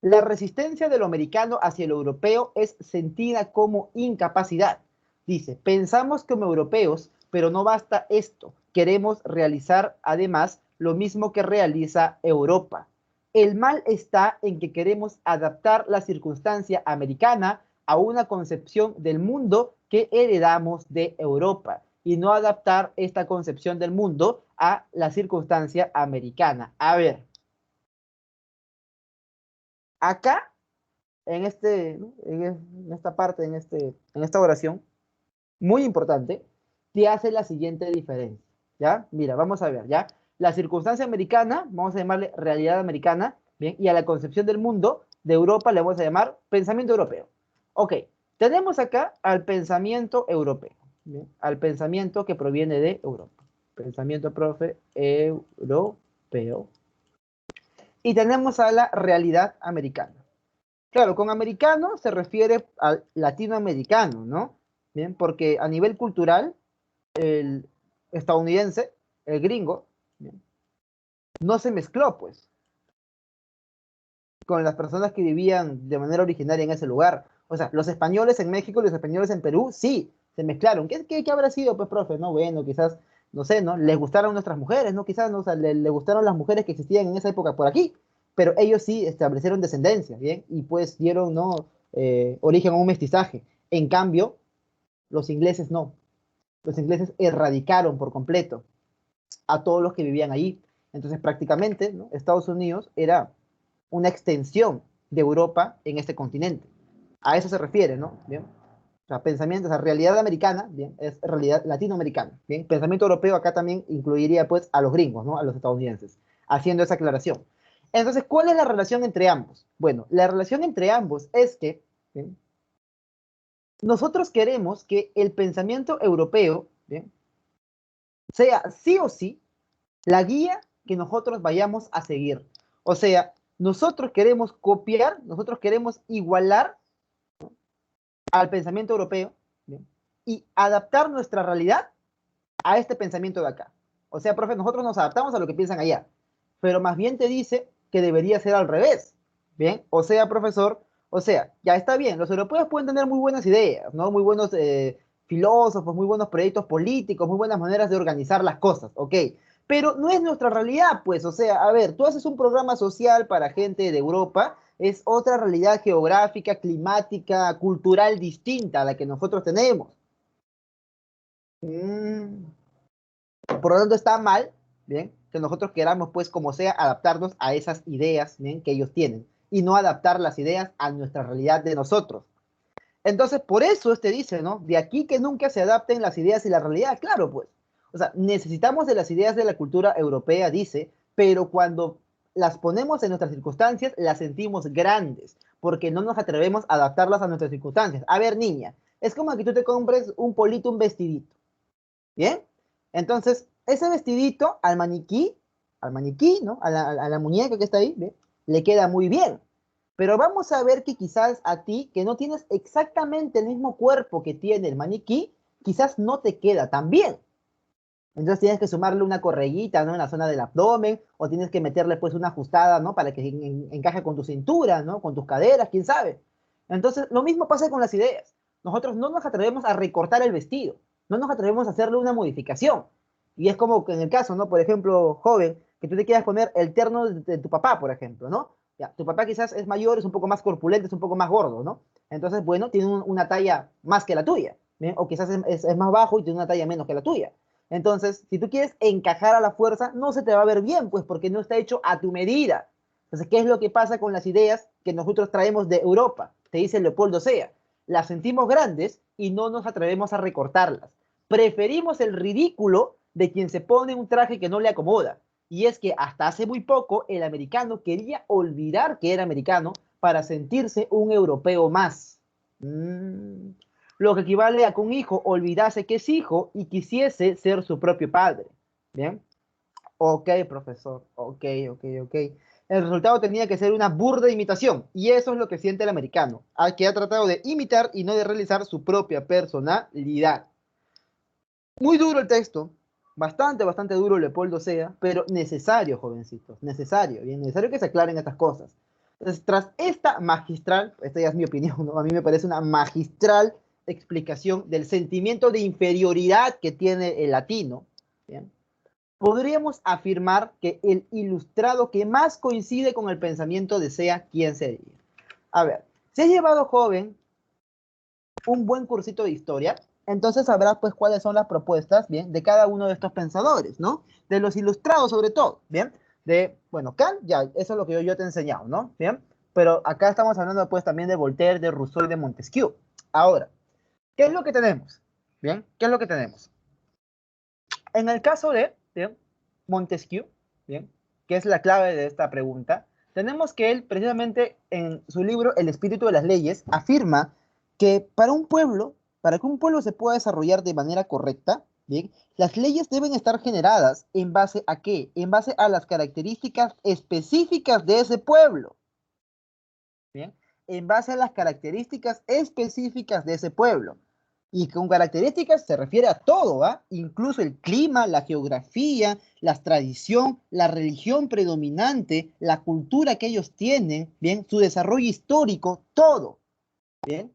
La resistencia de lo americano hacia lo europeo es sentida como incapacidad. Dice, pensamos como europeos, pero no basta esto. Queremos realizar además lo mismo que realiza Europa. El mal está en que queremos adaptar la circunstancia americana a una concepción del mundo que heredamos de Europa y no adaptar esta concepción del mundo a la circunstancia americana. A ver, acá ¿no?, en esta parte, en esta oración, muy importante, te hace la siguiente diferencia, ¿ya? Mira, vamos a ver, ¿ya? la circunstancia americana, vamos a llamarle realidad americana, ¿bien? Y a la concepción del mundo de Europa le vamos a llamar pensamiento europeo. Ok, tenemos acá al pensamiento europeo, ¿bien? Al pensamiento que proviene de Europa. Pensamiento, profe, europeo. Y tenemos a la realidad americana. Claro, con americano se refiere al latinoamericano, ¿no? Bien, porque a nivel cultural, el estadounidense, el gringo, ¿bien? No se mezcló, pues, con las personas que vivían de manera originaria en ese lugar. O sea, los españoles en México y los españoles en Perú, sí, se mezclaron. ¿Qué habrá sido, pues, profe? No, bueno, quizás, no sé, ¿no? Les gustaron nuestras mujeres, ¿no? Quizás, ¿no? O sea, le gustaron las mujeres que existían en esa época por aquí, pero ellos sí establecieron descendencia, ¿bien? Y pues dieron, ¿no? Origen a un mestizaje. En cambio, los ingleses no. Los ingleses erradicaron por completo a todos los que vivían allí. Entonces, prácticamente, ¿no? Estados Unidos era una extensión de Europa en este continente. A eso se refiere, ¿no? Bien. O sea, pensamiento, o sea, realidad americana, bien, es realidad latinoamericana, bien. Pensamiento europeo acá también incluiría, pues, a los gringos, ¿no? A los estadounidenses, haciendo esa aclaración. Entonces, ¿cuál es la relación entre ambos? Bueno, la relación entre ambos es que, ¿bien? Nosotros queremos que el pensamiento europeo, ¿bien? Sea sí o sí la guía que nosotros vayamos a seguir. O sea, nosotros queremos copiar, nosotros queremos igualar al pensamiento europeo, ¿bien? Y adaptar nuestra realidad a este pensamiento de acá. O sea, profe, nosotros nos adaptamos a lo que piensan allá, pero más bien te dice que debería ser al revés, ¿bien? O sea, profesor, o sea, ya está bien, los europeos pueden tener muy buenas ideas, ¿no? Muy buenos filósofos, muy buenos proyectos políticos, muy buenas maneras de organizar las cosas, ¿ok? Pero no es nuestra realidad, pues, o sea, a ver, tú haces un programa social para gente de Europa, es otra realidad geográfica, climática, cultural distinta a la que nosotros tenemos. Mm, por lo tanto, está mal, ¿bien? Que nosotros queramos, pues, como sea, adaptarnos a esas ideas, ¿bien? Que ellos tienen y no adaptar las ideas a nuestra realidad de nosotros. Entonces, por eso este dice, ¿no? De aquí que nunca se adapten las ideas y la realidad, claro, pues. O sea, necesitamos de las ideas de la cultura europea, dice, pero cuando las ponemos en nuestras circunstancias, las sentimos grandes, porque no nos atrevemos a adaptarlas a nuestras circunstancias. A ver, niña, es como que tú te compres un polito, un vestidito. ¿Bien? Entonces, ese vestidito al maniquí, ¿no? A la muñeca que está ahí, ¿ve? Le queda muy bien. Pero vamos a ver que quizás a ti, que no tienes exactamente el mismo cuerpo que tiene el maniquí, quizás no te queda tan bien. Entonces tienes que sumarle una correguita, ¿no? En la zona del abdomen, o tienes que meterle pues una ajustada, ¿no? Para que encaje con tu cintura, ¿no? Con tus caderas, quién sabe. Entonces, lo mismo pasa con las ideas. Nosotros no nos atrevemos a recortar el vestido, no nos atrevemos a hacerle una modificación. Y es como que en el caso, ¿no? Por ejemplo, joven, que tú te quieras poner el terno de tu papá, por ejemplo, ¿no? Ya, tu papá quizás es mayor, es un poco más corpulento, es un poco más gordo, ¿no? Entonces, bueno, tiene una talla más que la tuya, ¿bien? O quizás es más bajo y tiene una talla menos que la tuya. Entonces, si tú quieres encajar a la fuerza, no se te va a ver bien, pues porque no está hecho a tu medida. Entonces, ¿qué es lo que pasa con las ideas que nosotros traemos de Europa? Te dice Leopoldo Sea. Las sentimos grandes y no nos atrevemos a recortarlas. Preferimos el ridículo de quien se pone un traje que no le acomoda. Y es que hasta hace muy poco el americano quería olvidar que era americano para sentirse un europeo más. Lo que equivale a que un hijo olvidase que es hijo y quisiese ser su propio padre. ¿Bien? Ok, profesor. Ok, ok, ok. El resultado tenía que ser una burda imitación, y eso es lo que siente el americano, al que ha tratado de imitar y no de realizar su propia personalidad. Muy duro el texto, bastante, bastante duro Leopoldo Sea, pero necesario, jovencitos, necesario, bien necesario que se aclaren estas cosas. Entonces, tras esta magistral, esta ya es mi opinión, ¿no? A mí me parece una magistral explicación del sentimiento de inferioridad que tiene el latino, ¿bien? Podríamos afirmar que el ilustrado que más coincide con el pensamiento de Sea, ¿quién sería? A ver, si has llevado, joven, un buen cursito de historia, entonces sabrás pues cuáles son las propuestas, ¿bien? De cada uno de estos pensadores, ¿no? De los ilustrados sobre todo, ¿bien? De, bueno, Kant, ya, eso es lo que yo te he enseñado, ¿no? ¿Bien? Pero acá estamos hablando pues también de Voltaire, de Rousseau y de Montesquieu. Ahora, ¿qué es lo que tenemos? ¿Bien? ¿Qué es lo que tenemos? En el caso de, ¿bien? Montesquieu, ¿bien? Que es la clave de esta pregunta, tenemos que él, precisamente en su libro El espíritu de las leyes, afirma que para que un pueblo se pueda desarrollar de manera correcta, ¿bien? Las leyes deben estar generadas ¿en base a qué? En base a las características específicas de ese pueblo, ¿bien? En base a las características específicas de ese pueblo. Y con características se refiere a todo, ¿va? Incluso el clima, la geografía, la tradición, la religión predominante, la cultura que ellos tienen, ¿bien? Su desarrollo histórico, todo, ¿bien?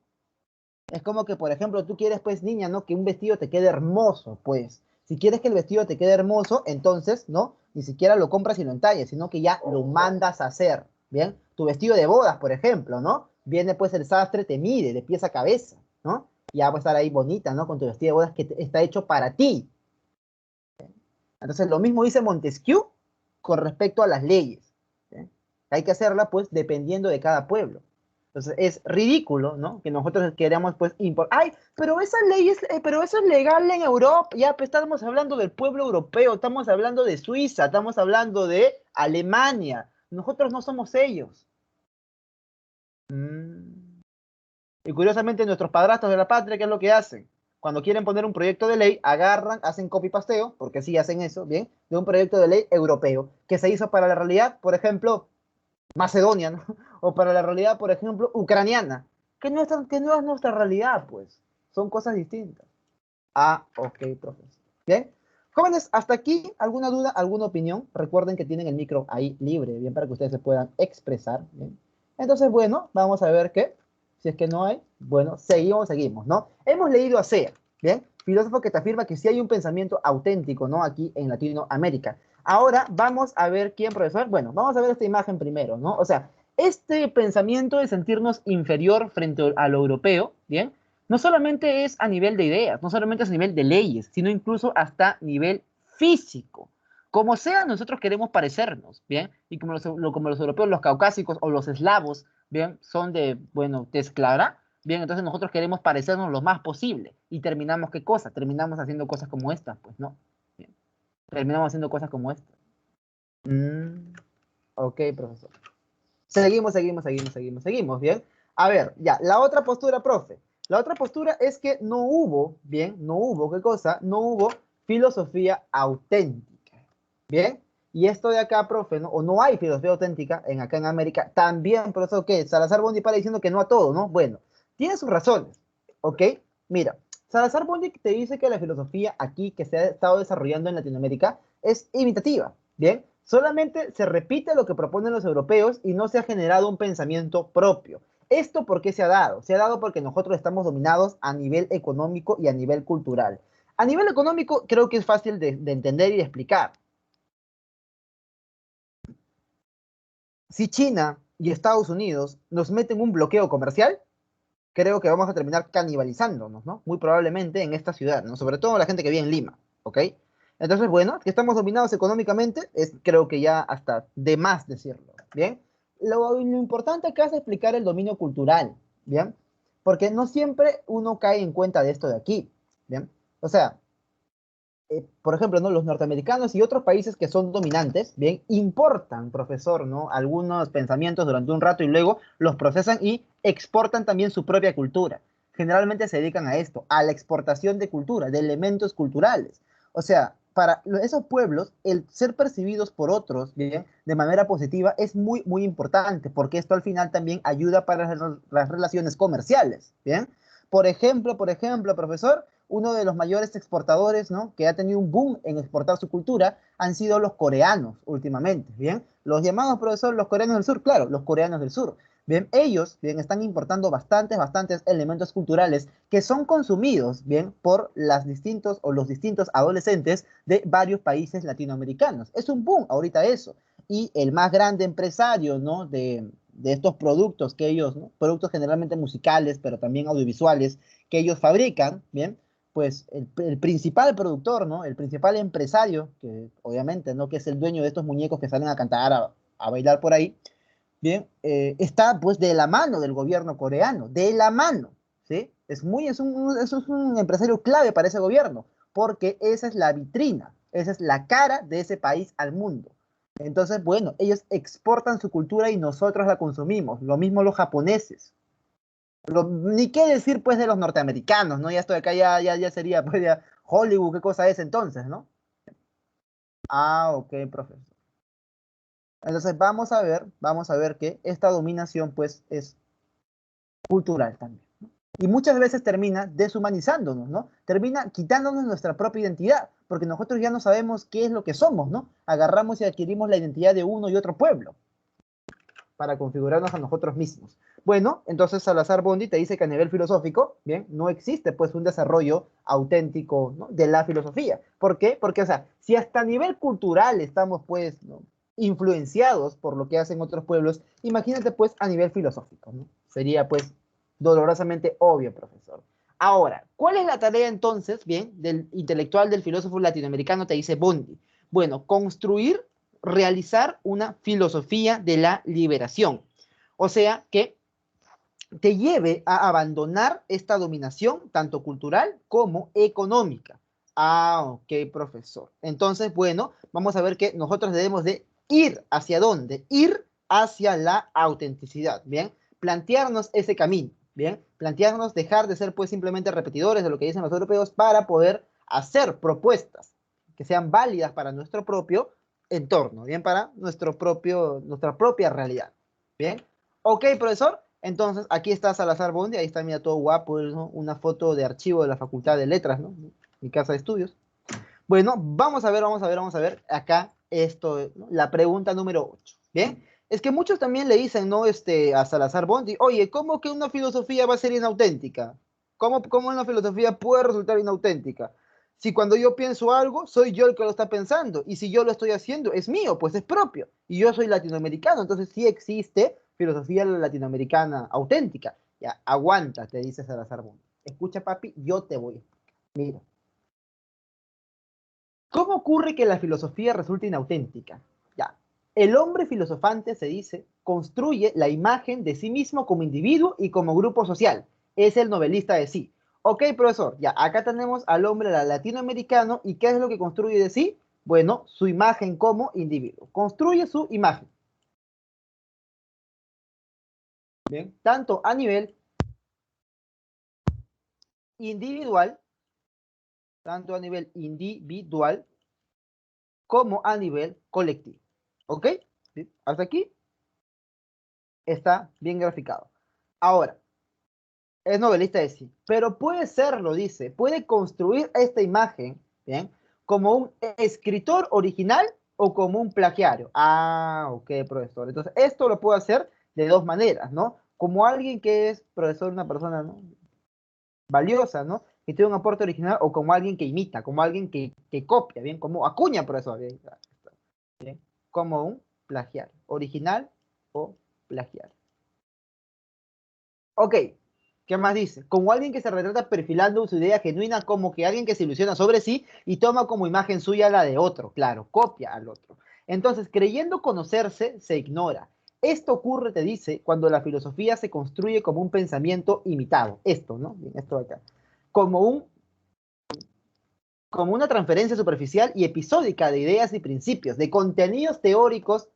Es como que, por ejemplo, tú quieres, pues, niña, ¿no? Que un vestido te quede hermoso, pues. Si quieres que el vestido te quede hermoso, entonces, ¿no? Ni siquiera lo compras y lo entalles, sino que ya lo mandas a hacer, ¿bien? Tu vestido de bodas, por ejemplo, ¿no? Viene, pues, el sastre, te mide de pies a cabeza, ¿no? Y ya va a estar ahí bonita, ¿no? Con tu vestido de bodas que está hecho para ti. Entonces, lo mismo dice Montesquieu con respecto a las leyes. ¿Sí? Hay que hacerla, pues, dependiendo de cada pueblo. Entonces, es ridículo, ¿no? Que nosotros queramos, pues, ay, pero esa ley pero eso es legal en Europa. Ya, pues, estamos hablando del pueblo europeo, estamos hablando de Suiza, estamos hablando de Alemania. Nosotros no somos ellos. Y curiosamente, nuestros padrastros de la patria, ¿qué es lo que hacen? Cuando quieren poner un proyecto de ley, agarran, hacen copy-pasteo, porque sí hacen eso, ¿bien? De un proyecto de ley europeo, que se hizo para la realidad, por ejemplo, Macedonia, ¿no? O para la realidad, por ejemplo, ucraniana, que no es nuestra realidad, pues. Son cosas distintas. Ah, ok, profesor. Bien. Jóvenes, hasta aquí, ¿alguna duda, alguna opinión? Recuerden que tienen el micro ahí libre, bien, para que ustedes se puedan expresar, ¿bien? Entonces, bueno, vamos a ver qué. Si es que no hay, bueno, seguimos, ¿no? Hemos leído a Sea, ¿bien? Filósofo que te afirma que sí hay un pensamiento auténtico, ¿no? Aquí en Latinoamérica. Ahora vamos a ver quién, profesor. Bueno, vamos a ver esta imagen primero, ¿no? O sea, este pensamiento de sentirnos inferior frente a lo europeo, ¿bien? No solamente es a nivel de ideas, no solamente es a nivel de leyes, sino incluso hasta nivel físico. Como sea, nosotros queremos parecernos, ¿bien? Y como los europeos, los caucásicos o los eslavos, ¿bien? Son de, bueno, tez clara, ¿bien? Entonces nosotros queremos parecernos lo más posible. ¿Y terminamos qué cosa? Terminamos haciendo cosas como esta, pues, ¿no? Bien. Terminamos haciendo cosas como esta. Ok, profesor. Seguimos, ¿bien? A ver, ya, la otra postura, profe. La otra postura es que no hubo, ¿bien? No hubo, ¿qué cosa? No hubo filosofía auténtica, ¿bien? Y esto de acá, profe, ¿no? O no hay filosofía auténtica acá en América, también, por eso, ¿qué? Salazar Bondi para diciendo que no a todo, ¿no? Bueno, tiene sus razones, ¿ok? Mira, Salazar Bondi te dice que la filosofía aquí que se ha estado desarrollando en Latinoamérica es imitativa, ¿bien? Solamente se repite lo que proponen los europeos y no se ha generado un pensamiento propio. ¿Esto por qué se ha dado? Se ha dado porque nosotros estamos dominados a nivel económico y a nivel cultural. A nivel económico creo que es fácil de entender y de explicar. Si China y Estados Unidos nos meten un bloqueo comercial, creo que vamos a terminar canibalizándonos, ¿no? Muy probablemente en esta ciudad, ¿no? Sobre todo la gente que vive en Lima, ¿ok? Entonces, bueno, que estamos dominados económicamente es creo que ya hasta de más decirlo, ¿bien? Lo importante acá es explicar el dominio cultural, ¿bien? Porque no siempre uno cae en cuenta de esto de aquí, ¿bien? O sea, por ejemplo, ¿no? Los norteamericanos y otros países que son dominantes, bien, importan, profesor, ¿no? Algunos pensamientos durante un rato y luego los procesan y exportan también su propia cultura. Generalmente se dedican a esto, a la exportación de cultura, de elementos culturales. O sea, para esos pueblos, el ser percibidos por otros, bien, de manera positiva es muy, muy importante, porque esto al final también ayuda para las relaciones comerciales, bien. Por ejemplo, profesor, uno de los mayores exportadores, ¿no? Que ha tenido un boom en exportar su cultura han sido los coreanos últimamente, ¿bien? Los llamados, profesor, los coreanos del sur, claro, los coreanos del sur. Bien, ellos, bien, están importando bastantes elementos culturales que son consumidos, bien, por los distintos adolescentes de varios países latinoamericanos. Es un boom ahorita eso. Y el más grande empresario, ¿no? De estos productos que ellos, ¿no? Productos generalmente musicales, pero también audiovisuales, que ellos fabrican, ¿bien? Pues el principal productor, ¿no? El principal empresario, que obviamente, ¿no? Que es el dueño de estos muñecos que salen a cantar, a bailar por ahí, bien, está pues de la mano del gobierno coreano, de la mano, ¿sí? Es un empresario clave para ese gobierno, porque esa es la vitrina, Esa es la cara de ese país al mundo. Entonces, bueno, ellos exportan su cultura y nosotros la consumimos. Lo mismo los japoneses. Ni qué decir, pues, de los norteamericanos, ¿no? Ya esto de acá ya sería, pues, ya Hollywood, ¿qué cosa es entonces, no? Ah, ok, profesor. Entonces, vamos a ver que esta dominación, pues, es cultural también. Y muchas veces termina deshumanizándonos, ¿no? Termina quitándonos nuestra propia identidad, porque nosotros ya no sabemos qué es lo que somos, ¿no? Agarramos y adquirimos la identidad de uno y otro pueblo para configurarnos a nosotros mismos. Bueno, entonces Salazar Bondi te dice que a nivel filosófico, bien, no existe pues un desarrollo auténtico, ¿no?, de la filosofía. ¿Por qué? Porque, o sea, si hasta a nivel cultural estamos pues, ¿no?, influenciados por lo que hacen otros pueblos, imagínate pues a nivel filosófico, ¿no? Sería pues dolorosamente obvio, profesor. Ahora, ¿cuál es la tarea entonces, bien, del intelectual, del filósofo latinoamericano? Te dice Bondi. Bueno, construir, realizar una filosofía de la liberación. O sea, que te lleve a abandonar esta dominación, tanto cultural como económica. Ah, ok, profesor. Entonces, bueno, vamos a ver que nosotros debemos de ir hacia dónde, ir hacia la autenticidad, ¿bien? Plantearnos ese camino, ¿bien? Plantearnos dejar de ser pues simplemente repetidores de lo que dicen los europeos para poder hacer propuestas que sean válidas para nuestro propio entorno, ¿bien? Para nuestra propia realidad, ¿bien? Ok, profesor. Entonces, aquí está Salazar Bondi, ahí está, mira, todo guapo, ¿no? Una foto de archivo de la Facultad de Letras, ¿no? Mi casa de estudios. Bueno, vamos a ver acá esto, ¿no?, la pregunta número 8. ¿Bien? Es que muchos también le dicen, ¿no? A Salazar Bondi, oye, ¿cómo que una filosofía va a ser inauténtica? ¿Cómo una filosofía puede resultar inauténtica? Si cuando yo pienso algo, soy yo el que lo está pensando, y si yo lo estoy haciendo, es mío, pues es propio, y yo soy latinoamericano, entonces sí existe filosofía latinoamericana auténtica. Ya, aguanta, te dice Salazar Bondi. Escucha, papi, yo te voy a explicar. Mira. ¿Cómo ocurre que la filosofía resulta inauténtica? Ya, el hombre filosofante, se dice, construye la imagen de sí mismo como individuo y como grupo social. Es el novelista de sí. Ok, profesor, ya, acá tenemos al hombre latinoamericano, y ¿qué es lo que construye de sí? Bueno, su imagen como individuo. Construye su imagen. Bien, tanto a nivel individual, tanto a nivel individual como a nivel colectivo. ¿Ok? ¿Sí? Hasta aquí está bien graficado. Ahora, es novelista de sí, pero puede serlo, dice, puede construir esta imagen, ¿bien?, como un escritor original o como un plagiario. Ah, ok, profesor. Entonces, esto lo puede hacer de dos maneras, ¿no? Como alguien que es, profesor, una persona, ¿no?, valiosa, ¿no?, que tiene un aporte original, o como alguien que imita, como alguien que copia, ¿bien? Como Acuña, profesor, ¿bien? ¿Bien? Como un plagiario, original o plagiario. Ok, ¿qué más dice? Como alguien que se retrata perfilando su idea genuina, como que alguien que se ilusiona sobre sí y toma como imagen suya la de otro, claro, copia al otro. Entonces, creyendo conocerse, se ignora. Esto ocurre, te dice, cuando la filosofía se construye como un pensamiento imitado. Esto, ¿no? Bien, esto de acá. Como como una transferencia superficial y episódica de ideas y principios, de contenidos teóricos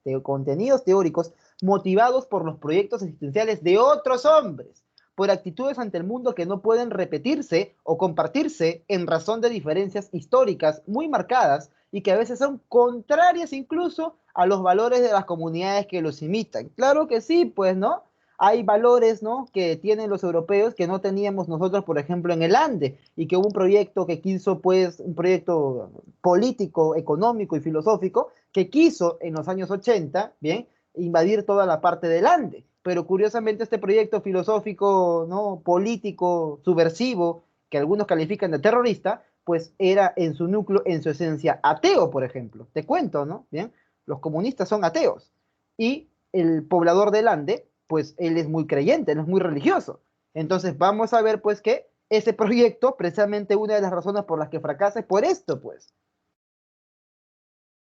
motivados por los proyectos existenciales de otros hombres, por actitudes ante el mundo que no pueden repetirse o compartirse en razón de diferencias históricas muy marcadas y que a veces son contrarias incluso a los valores de las comunidades que los imitan. Claro que sí, pues, ¿no? Hay valores, ¿no?, que tienen los europeos que no teníamos nosotros, por ejemplo, en el Ande, y que hubo un proyecto que quiso, pues, un proyecto político, económico y filosófico, que quiso en los años 80, bien, invadir toda la parte del Ande. Pero curiosamente este proyecto filosófico, ¿no?, político, subversivo, que algunos califican de terrorista, pues era en su núcleo, en su esencia, ateo, por ejemplo. Te cuento, ¿no? Bien, los comunistas son ateos. Y el poblador del Ande, pues él es muy creyente, él es muy religioso. Entonces vamos a ver pues que ese proyecto, precisamente una de las razones por las que fracasa es por esto, pues.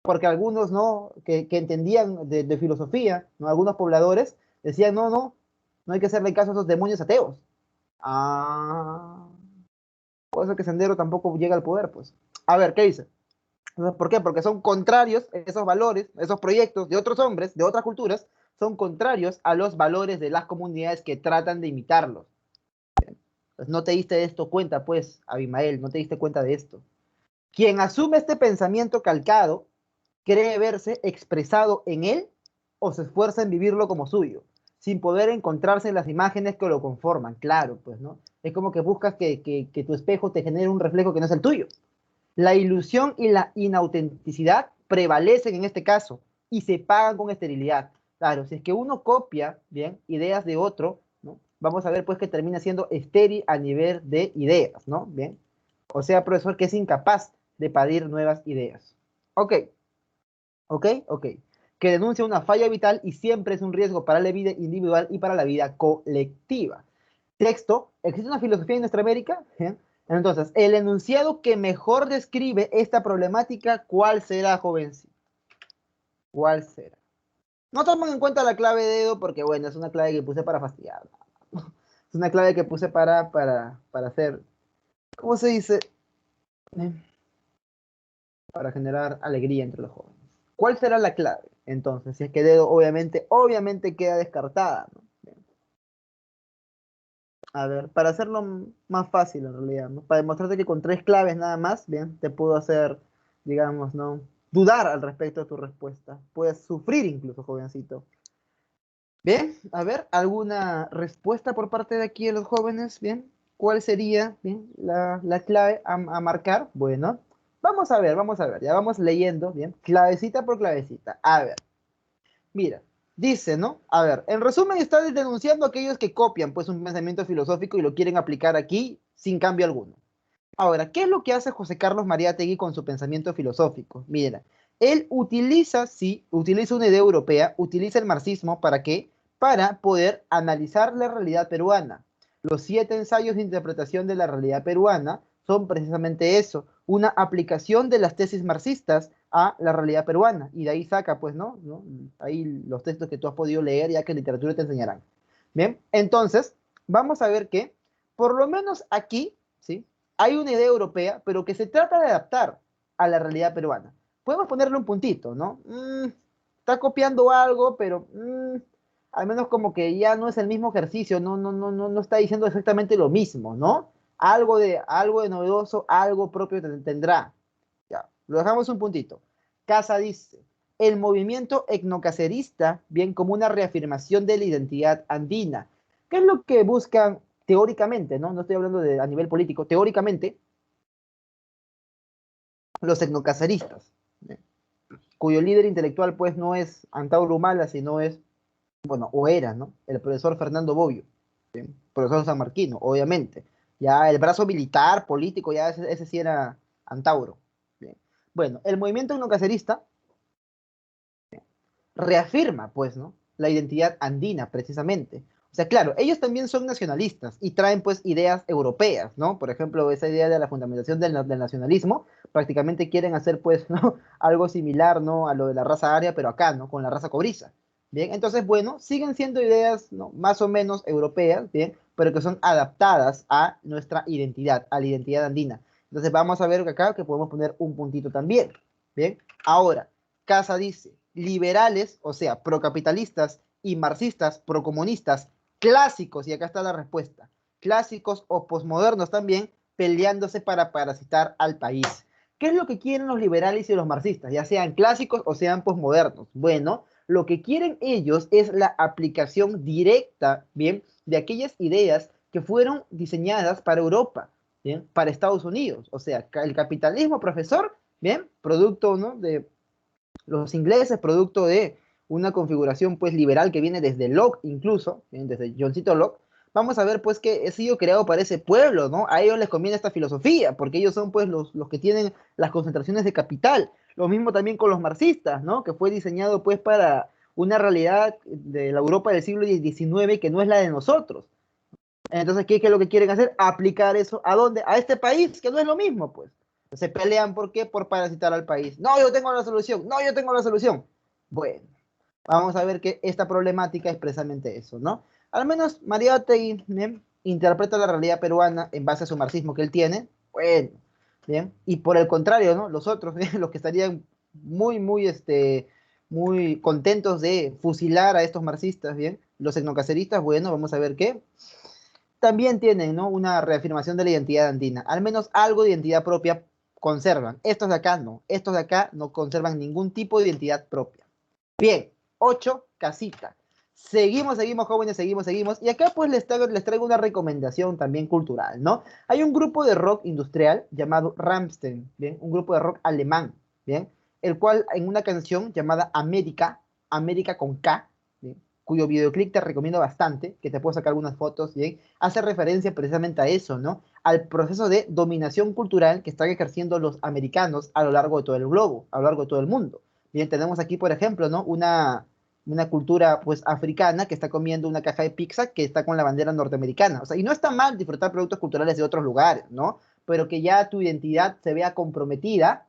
Porque algunos, ¿no?, que entendían de filosofía, ¿no?, algunos pobladores decían, no hay que hacerle caso a esos demonios ateos. Ah, por eso que Sendero tampoco llega al poder, pues. A ver, ¿qué dice? ¿Por qué? Porque son contrarios esos valores, esos proyectos de otros hombres, de otras culturas, son contrarios a los valores de las comunidades que tratan de imitarlos. Pues no te diste de esto cuenta, pues, Abimael, no te diste cuenta de esto. Quien asume este pensamiento calcado cree verse expresado en él o se esfuerza en vivirlo como suyo, sin poder encontrarse en las imágenes que lo conforman. Claro, pues, ¿no? Es como que buscas que tu espejo te genere un reflejo que no es el tuyo. La ilusión y la inautenticidad prevalecen en este caso y se pagan con esterilidad. Claro, si es que uno copia, bien, ideas de otro, ¿no? Vamos a ver pues que termina siendo estéril a nivel de ideas, ¿no? Bien. O sea, profesor que es incapaz de parir nuevas ideas. Ok, ok. Que denuncia una falla vital y siempre es un riesgo para la vida individual y para la vida colectiva. Texto, ¿existe una filosofía en nuestra América? ¿Bien? Entonces, el enunciado que mejor describe esta problemática, ¿cuál será, jovencito? ¿Cuál será? No tomen en cuenta la clave de dedo porque, bueno, es una clave que puse para fastidiar. Es una clave que puse para hacer, ¿cómo se dice? Eh, Para generar alegría entre los jóvenes. ¿Cuál será la clave? Entonces, si es que dedo obviamente queda descartada, ¿no? A ver, para hacerlo más fácil en realidad, ¿no? Para demostrarte que con tres claves nada más, bien, te puedo hacer, digamos, ¿no? Dudar al respecto de tu respuesta. Puedes sufrir incluso, jovencito. Bien, a ver, ¿alguna respuesta por parte de aquí de los jóvenes? Bien, ¿cuál sería, bien, la clave a marcar? Bueno, vamos a ver, ya vamos leyendo, bien, clavecita por clavecita. A ver, mira, dice, ¿no? A ver, en resumen está denunciando a aquellos que copian pues un pensamiento filosófico y lo quieren aplicar aquí sin cambio alguno. Ahora, ¿qué es lo que hace José Carlos Mariátegui con su pensamiento filosófico? Mira, él utiliza, sí, utiliza una idea europea, utiliza el marxismo, ¿para qué? Para poder analizar la realidad peruana. Los 7 ensayos de interpretación de la realidad peruana son precisamente eso, una aplicación de las tesis marxistas a la realidad peruana. Y de ahí saca, pues, ¿no? Ahí los textos que tú has podido leer, ya que en literatura te enseñarán. Bien, entonces, vamos a ver que, por lo menos aquí, ¿sí? Hay una idea europea, pero que se trata de adaptar a la realidad peruana. Podemos ponerle un puntito, ¿no? Está copiando algo, pero al menos como que ya no es el mismo ejercicio, no está diciendo exactamente lo mismo, ¿no? Algo de novedoso, algo propio tendrá. Ya, lo dejamos un puntito. Casa dice, el movimiento etnocacerista, bien como una reafirmación de la identidad andina. ¿Qué es lo que buscan teóricamente, no? No estoy hablando de a nivel político, teóricamente, los etnocaceristas, ¿eh? Cuyo líder intelectual pues no es Antauro Humala, sino es, bueno, o era, ¿no? El profesor Fernando Bobbio, ¿sí? Profesor sanmarquino, obviamente. Ya el brazo militar, político, ya ese sí era Antauro. Bien. Bueno, el movimiento etnocacerista reafirma, pues, ¿no? La identidad andina, precisamente. O sea, claro, ellos también son nacionalistas y traen, pues, ideas europeas, ¿no? Por ejemplo, esa idea de la fundamentación del nacionalismo, prácticamente quieren hacer, pues, ¿no? Algo similar, ¿no? A lo de la raza aria, pero acá, ¿no? Con la raza cobriza. Bien, entonces, bueno, siguen siendo ideas, ¿no? Más o menos europeas, bien, pero que son adaptadas a nuestra identidad, a la identidad andina. Entonces, vamos a ver acá que podemos poner un puntito también. Bien, ahora, Casa dice, liberales, o sea, procapitalistas y marxistas, procomunistas, clásicos, y acá está la respuesta, clásicos o posmodernos también, peleándose para parasitar al país. ¿Qué es lo que quieren los liberales y los marxistas? Ya sean clásicos o sean posmodernos. Bueno, lo que quieren ellos es la aplicación directa, ¿bien? De aquellas ideas que fueron diseñadas para Europa, ¿bien? Para Estados Unidos. O sea, el capitalismo, profesor, ¿bien? Producto, ¿no? De los ingleses, producto de una configuración pues liberal que viene desde Locke incluso, desde Johncito Locke, vamos a ver pues que ha sido creado para ese pueblo, ¿no? A ellos les conviene esta filosofía, porque ellos son pues los que tienen las concentraciones de capital. Lo mismo también con los marxistas, ¿no? Que fue diseñado pues para una realidad de la Europa del siglo XIX que no es la de nosotros. Entonces, ¿qué es lo que quieren hacer? Aplicar eso ¿a dónde? A este país, que no es lo mismo, pues. Se pelean, ¿por qué? Por parasitar al país. No, yo tengo la solución. No, yo tengo la solución. Bueno, vamos a ver que esta problemática es precisamente eso, ¿no? Al menos Mariátegui interpreta la realidad peruana en base a su marxismo que él tiene. Bueno, ¿bien? Y por el contrario, ¿no? Los otros, ¿bien? Los que estarían muy contentos de fusilar a estos marxistas, ¿bien? Los etnocaceristas, bueno, vamos a ver qué. También tienen, ¿no? Una reafirmación de la identidad andina. Al menos algo de identidad propia conservan. Estos de acá no. Estos de acá no conservan ningún tipo de identidad propia. Bien, 8, casita. Seguimos, jóvenes, seguimos. Y acá pues les traigo una recomendación también cultural, ¿no? Hay un grupo de rock industrial llamado Rammstein, ¿bien? Un grupo de rock alemán, ¿bien? El cual en una canción llamada América, América con K, ¿bien? Cuyo videoclip te recomiendo bastante, que te puedo sacar algunas fotos, ¿bien? Hace referencia precisamente a eso, ¿no? Al proceso de dominación cultural que están ejerciendo los americanos a lo largo de todo el globo, a lo largo de todo el mundo. Bien, tenemos aquí, por ejemplo, ¿no? Una cultura, pues, africana que está comiendo una caja de pizza que está con la bandera norteamericana. O sea, y no está mal disfrutar productos culturales de otros lugares, ¿no? Pero que ya tu identidad se vea comprometida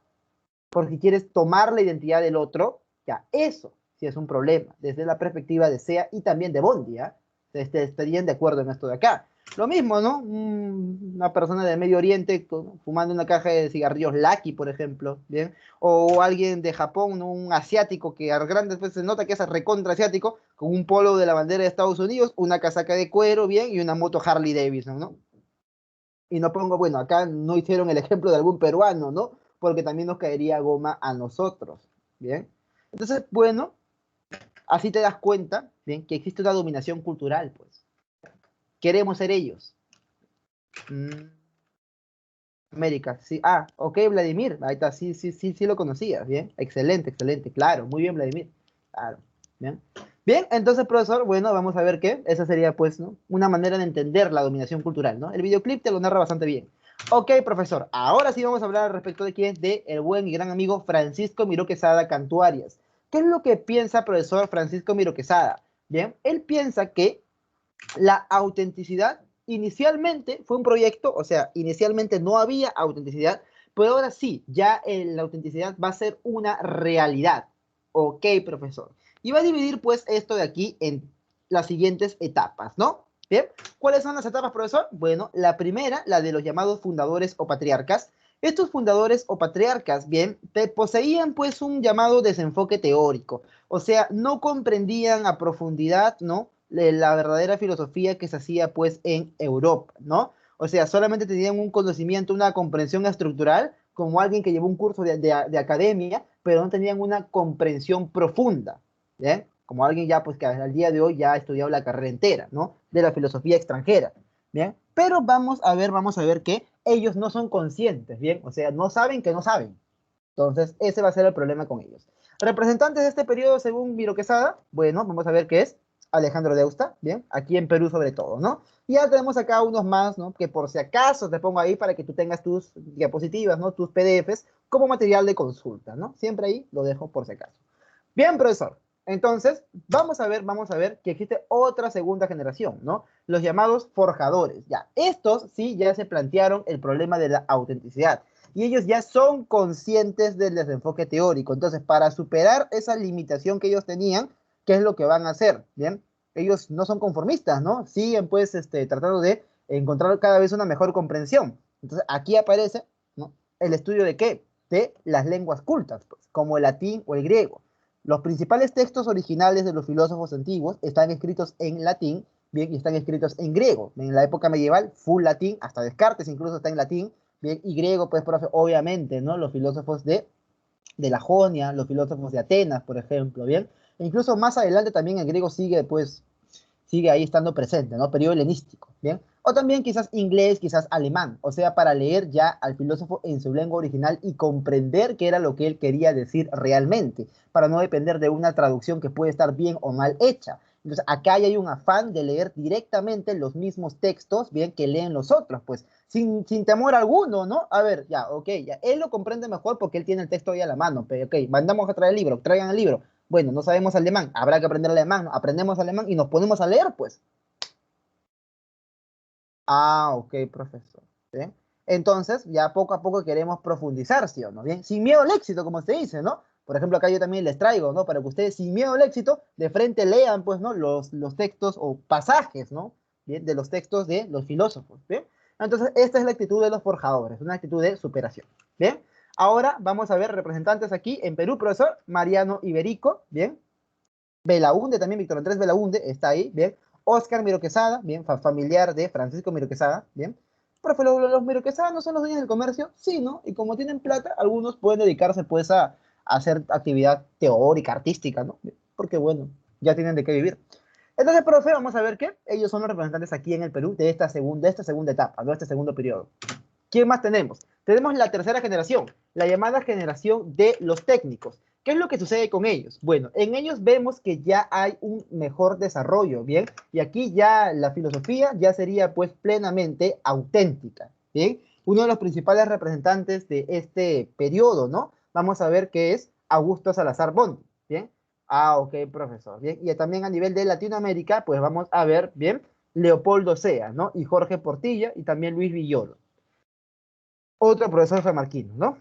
porque quieres tomar la identidad del otro, ya, eso sí es un problema, desde la perspectiva de SEA y también de Bondi, ¿ya? Estarían de acuerdo en esto de acá. Lo mismo, ¿no? Una persona de Medio Oriente fumando una caja de cigarrillos Lucky, por ejemplo, ¿bien? O alguien de Japón, ¿no? Un asiático que a grandes veces se nota que es recontra asiático, con un polo de la bandera de Estados Unidos, una casaca de cuero, ¿bien? Y una moto Harley Davidson, ¿no? Y no pongo, bueno, acá no hicieron el ejemplo de algún peruano, ¿no? Porque también nos caería goma a nosotros, ¿bien? Entonces, bueno, así te das cuenta, ¿bien? Que existe una dominación cultural, pues. Queremos ser ellos. Mm, América, sí. Ah, ok, Vladimir. Ahí está, sí lo conocías, ¿bien? Excelente, claro. Muy bien, Vladimir. Claro, ¿bien? Bien, entonces, profesor, bueno, vamos a ver qué. Esa sería, pues, ¿no? Una manera de entender la dominación cultural, ¿no? El videoclip te lo narra bastante bien. Ok, profesor, ahora sí vamos a hablar al respecto de quién, de el buen y gran amigo Francisco Miró Quesada Cantuarias. ¿Qué es lo que piensa profesor Francisco Miró Quesada? Bien, él piensa que la autenticidad inicialmente fue un proyecto, o sea, inicialmente no había autenticidad, pero ahora sí, ya la autenticidad va a ser una realidad. Ok, profesor. Y va a dividir pues esto de aquí en las siguientes etapas, ¿no? Bien, ¿cuáles son las etapas, profesor? Bueno, la primera, la de los llamados fundadores o patriarcas. Estos fundadores o patriarcas, bien, poseían pues un llamado desenfoque teórico, o sea, no comprendían a profundidad, ¿no? La verdadera filosofía que se hacía pues en Europa, ¿no? O sea, solamente tenían un conocimiento, una comprensión estructural, como alguien que llevó un curso de academia, pero no tenían una comprensión profunda, ¿bien? Como alguien ya pues que al día de hoy ya ha estudiado la carrera entera, ¿no? De la filosofía extranjera, ¿bien? Pero vamos a ver que ellos no son conscientes, ¿bien? O sea, no saben que no saben. Entonces, ese va a ser el problema con ellos. Representantes de este periodo, según Miro Quesada, bueno, vamos a ver qué es Alejandro Deusta, bien, aquí en Perú sobre todo, ¿no? Y ya tenemos acá unos más, ¿no? Que por si acaso te pongo ahí para que tú tengas tus diapositivas, ¿no? Tus PDFs como material de consulta, ¿no? Siempre ahí lo dejo por si acaso. Bien, profesor. Entonces, vamos a ver que existe otra segunda generación, ¿no? Los llamados forjadores. Ya, estos sí ya se plantearon el problema de la autenticidad y ellos ya son conscientes del desenfoque teórico. Entonces, para superar esa limitación que ellos tenían, ¿qué es lo que van a hacer? Bien, ellos no son conformistas, ¿no? Siguen pues tratando de encontrar cada vez una mejor comprensión. Entonces, aquí aparece, ¿no? El estudio de qué? De las lenguas cultas, pues, como el latín o el griego. Los principales textos originales de los filósofos antiguos están escritos en latín, bien, y están escritos en griego. En la época medieval, full latín, hasta Descartes incluso está en latín, bien, y griego, pues, profe, obviamente, ¿no? Los filósofos de la Jonia, los filósofos de Atenas, por ejemplo, bien. E incluso más adelante también el griego sigue, pues, sigue ahí estando presente, ¿no? Periodo helenístico, ¿bien? O también quizás inglés, quizás alemán, o sea, para leer ya al filósofo en su lengua original y comprender qué era lo que él quería decir realmente, para no depender de una traducción que puede estar bien o mal hecha. Entonces, acá ya hay un afán de leer directamente los mismos textos, bien, que leen los otros, pues, sin temor alguno, ¿no? A ver, ya, ok, ya, él lo comprende mejor porque él tiene el texto ahí a la mano, pero ok, mandamos a traer el libro, traigan el libro, bueno, no sabemos alemán, habrá que aprender alemán, ¿no? Aprendemos alemán y nos ponemos a leer, pues. Ah, ok, profesor. ¿Bien? Entonces, ya poco a poco queremos profundizar, ¿sí o no? Bien, sin miedo al éxito, como se dice, ¿no? Por ejemplo, acá yo también les traigo, ¿no? Para que ustedes, sin miedo al éxito, de frente lean, pues, ¿no? Los textos o pasajes, ¿no? Bien, de los textos de los filósofos, ¿bien? Entonces, esta es la actitud de los forjadores, una actitud de superación. Bien, ahora vamos a ver representantes aquí en Perú, profesor Mariano Iberico, bien, Belaúnde también, Víctor Andrés Belaúnde está ahí, bien, Oscar Miro Quesada, bien, familiar de Francisco Miro Quesada, bien. Profe, los Miro Quesada no son los dueños del comercio, sí, ¿no? Y como tienen plata, algunos pueden dedicarse pues a hacer actividad teórica, artística, ¿no? Porque bueno, ya tienen de qué vivir. Entonces, profe, vamos a ver que ellos son los representantes aquí en el Perú de esta segunda etapa, ¿no? Este segundo periodo. ¿Quién más tenemos? Tenemos la tercera generación, la llamada generación de los técnicos. ¿Qué es lo que sucede con ellos? Bueno, en ellos vemos que ya hay un mejor desarrollo, ¿bien? Y aquí ya la filosofía ya sería pues plenamente auténtica, ¿bien? Uno de los principales representantes de este periodo, ¿no? Vamos a ver que es Augusto Salazar Bondi, ¿bien? Ah, ok, profesor, ¿bien? Y también a nivel de Latinoamérica, pues vamos a ver, ¿bien? Leopoldo Sea, ¿no? Y Jorge Portilla y también Luis Villolo. Otro profesor fue Marquino, ¿no?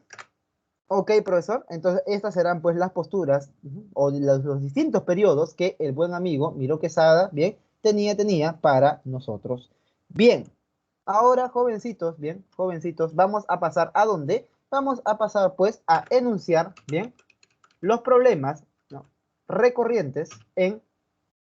Ok, profesor. Entonces, estas serán pues las posturas o los distintos periodos que el buen amigo Miro Quesada, bien, tenía para nosotros. Bien, ahora, jovencitos, bien, jovencitos, vamos a pasar ¿a dónde? Vamos a pasar pues a enunciar, bien, los problemas, ¿no? Recurrentes en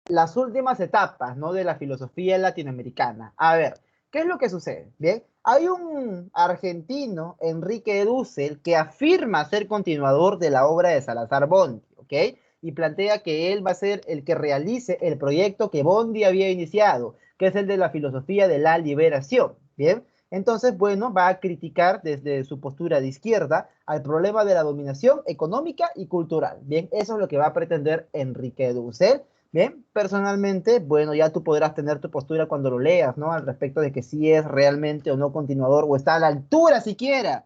las últimas etapas, ¿no? De la filosofía latinoamericana. A ver, ¿qué es lo que sucede? Bien, hay un argentino, Enrique Dussel, que afirma ser continuador de la obra de Salazar Bondi, ¿ok? Y plantea que él va a ser el que realice el proyecto que Bondi había iniciado, que es el de la filosofía de la liberación, ¿bien? Entonces, bueno, va a criticar desde su postura de izquierda al problema de la dominación económica y cultural, ¿bien? Eso es lo que va a pretender Enrique Dussel. Bien, personalmente, bueno, ya tú podrás tener tu postura cuando lo leas, ¿no? Al respecto de que si es realmente o no continuador o está a la altura siquiera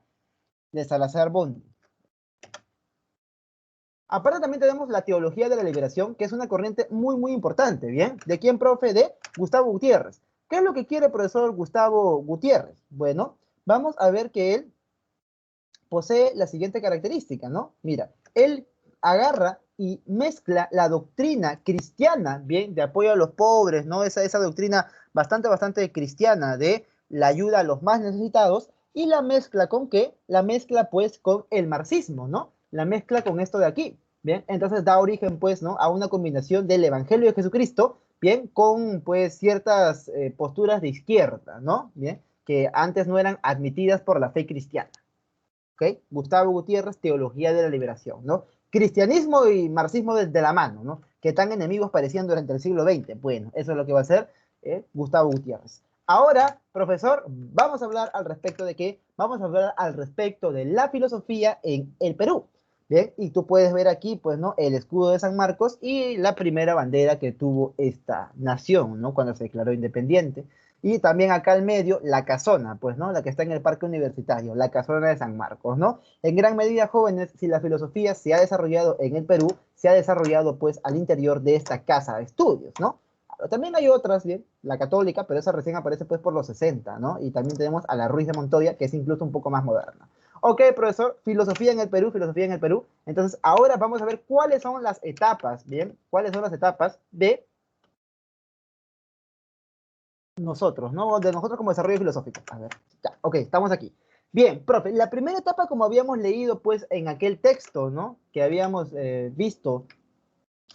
de Salazar Bondi. Aparte también tenemos la teología de la liberación, que es una corriente muy, muy importante, ¿bien? ¿De quién, profe? De Gustavo Gutiérrez. ¿Qué es lo que quiere el profesor Gustavo Gutiérrez? Bueno, vamos a ver que él posee la siguiente característica, ¿no? Mira, él agarra y mezcla la doctrina cristiana, bien, de apoyo a los pobres, ¿no? Esa doctrina bastante cristiana de la ayuda a los más necesitados, y la mezcla con qué? La mezcla pues con el marxismo, ¿no? La mezcla con esto de aquí, bien, entonces da origen pues, ¿no? A una combinación del Evangelio de Jesucristo, bien, con pues ciertas posturas de izquierda, ¿no? Bien, que antes no eran admitidas por la fe cristiana. ¿Ok? Gustavo Gutiérrez, Teología de la Liberación, ¿no? Cristianismo y marxismo de la mano, ¿no? Que tan enemigos parecían durante el siglo XX. Bueno, eso es lo que va a hacer Gustavo Gutiérrez. Ahora, profesor, vamos a hablar al respecto de qué? Vamos a hablar al respecto de la filosofía en el Perú. Bien, y tú puedes ver aquí, pues, ¿no? El escudo de San Marcos y la primera bandera que tuvo esta nación, ¿no? Cuando se declaró independiente. Y también acá al medio, la casona, pues, ¿no? La que está en el parque universitario, la casona de San Marcos, ¿no? En gran medida, jóvenes, si la filosofía se ha desarrollado en el Perú, se ha desarrollado, pues, al interior de esta casa de estudios, ¿no? También hay otras, bien, la católica, pero esa recién aparece, pues, por los 60, ¿no? Y también tenemos a la Ruiz de Montoya, que es incluso un poco más moderna. Ok, profesor, filosofía en el Perú, filosofía en el Perú. Entonces, ahora vamos a ver cuáles son las etapas, bien, cuáles son las etapas de nosotros, ¿no? De nosotros como desarrollo filosófico. A ver, ya, ok, estamos aquí. Bien, profe, la primera etapa, como habíamos leído, pues, en aquel texto, ¿no? Que habíamos visto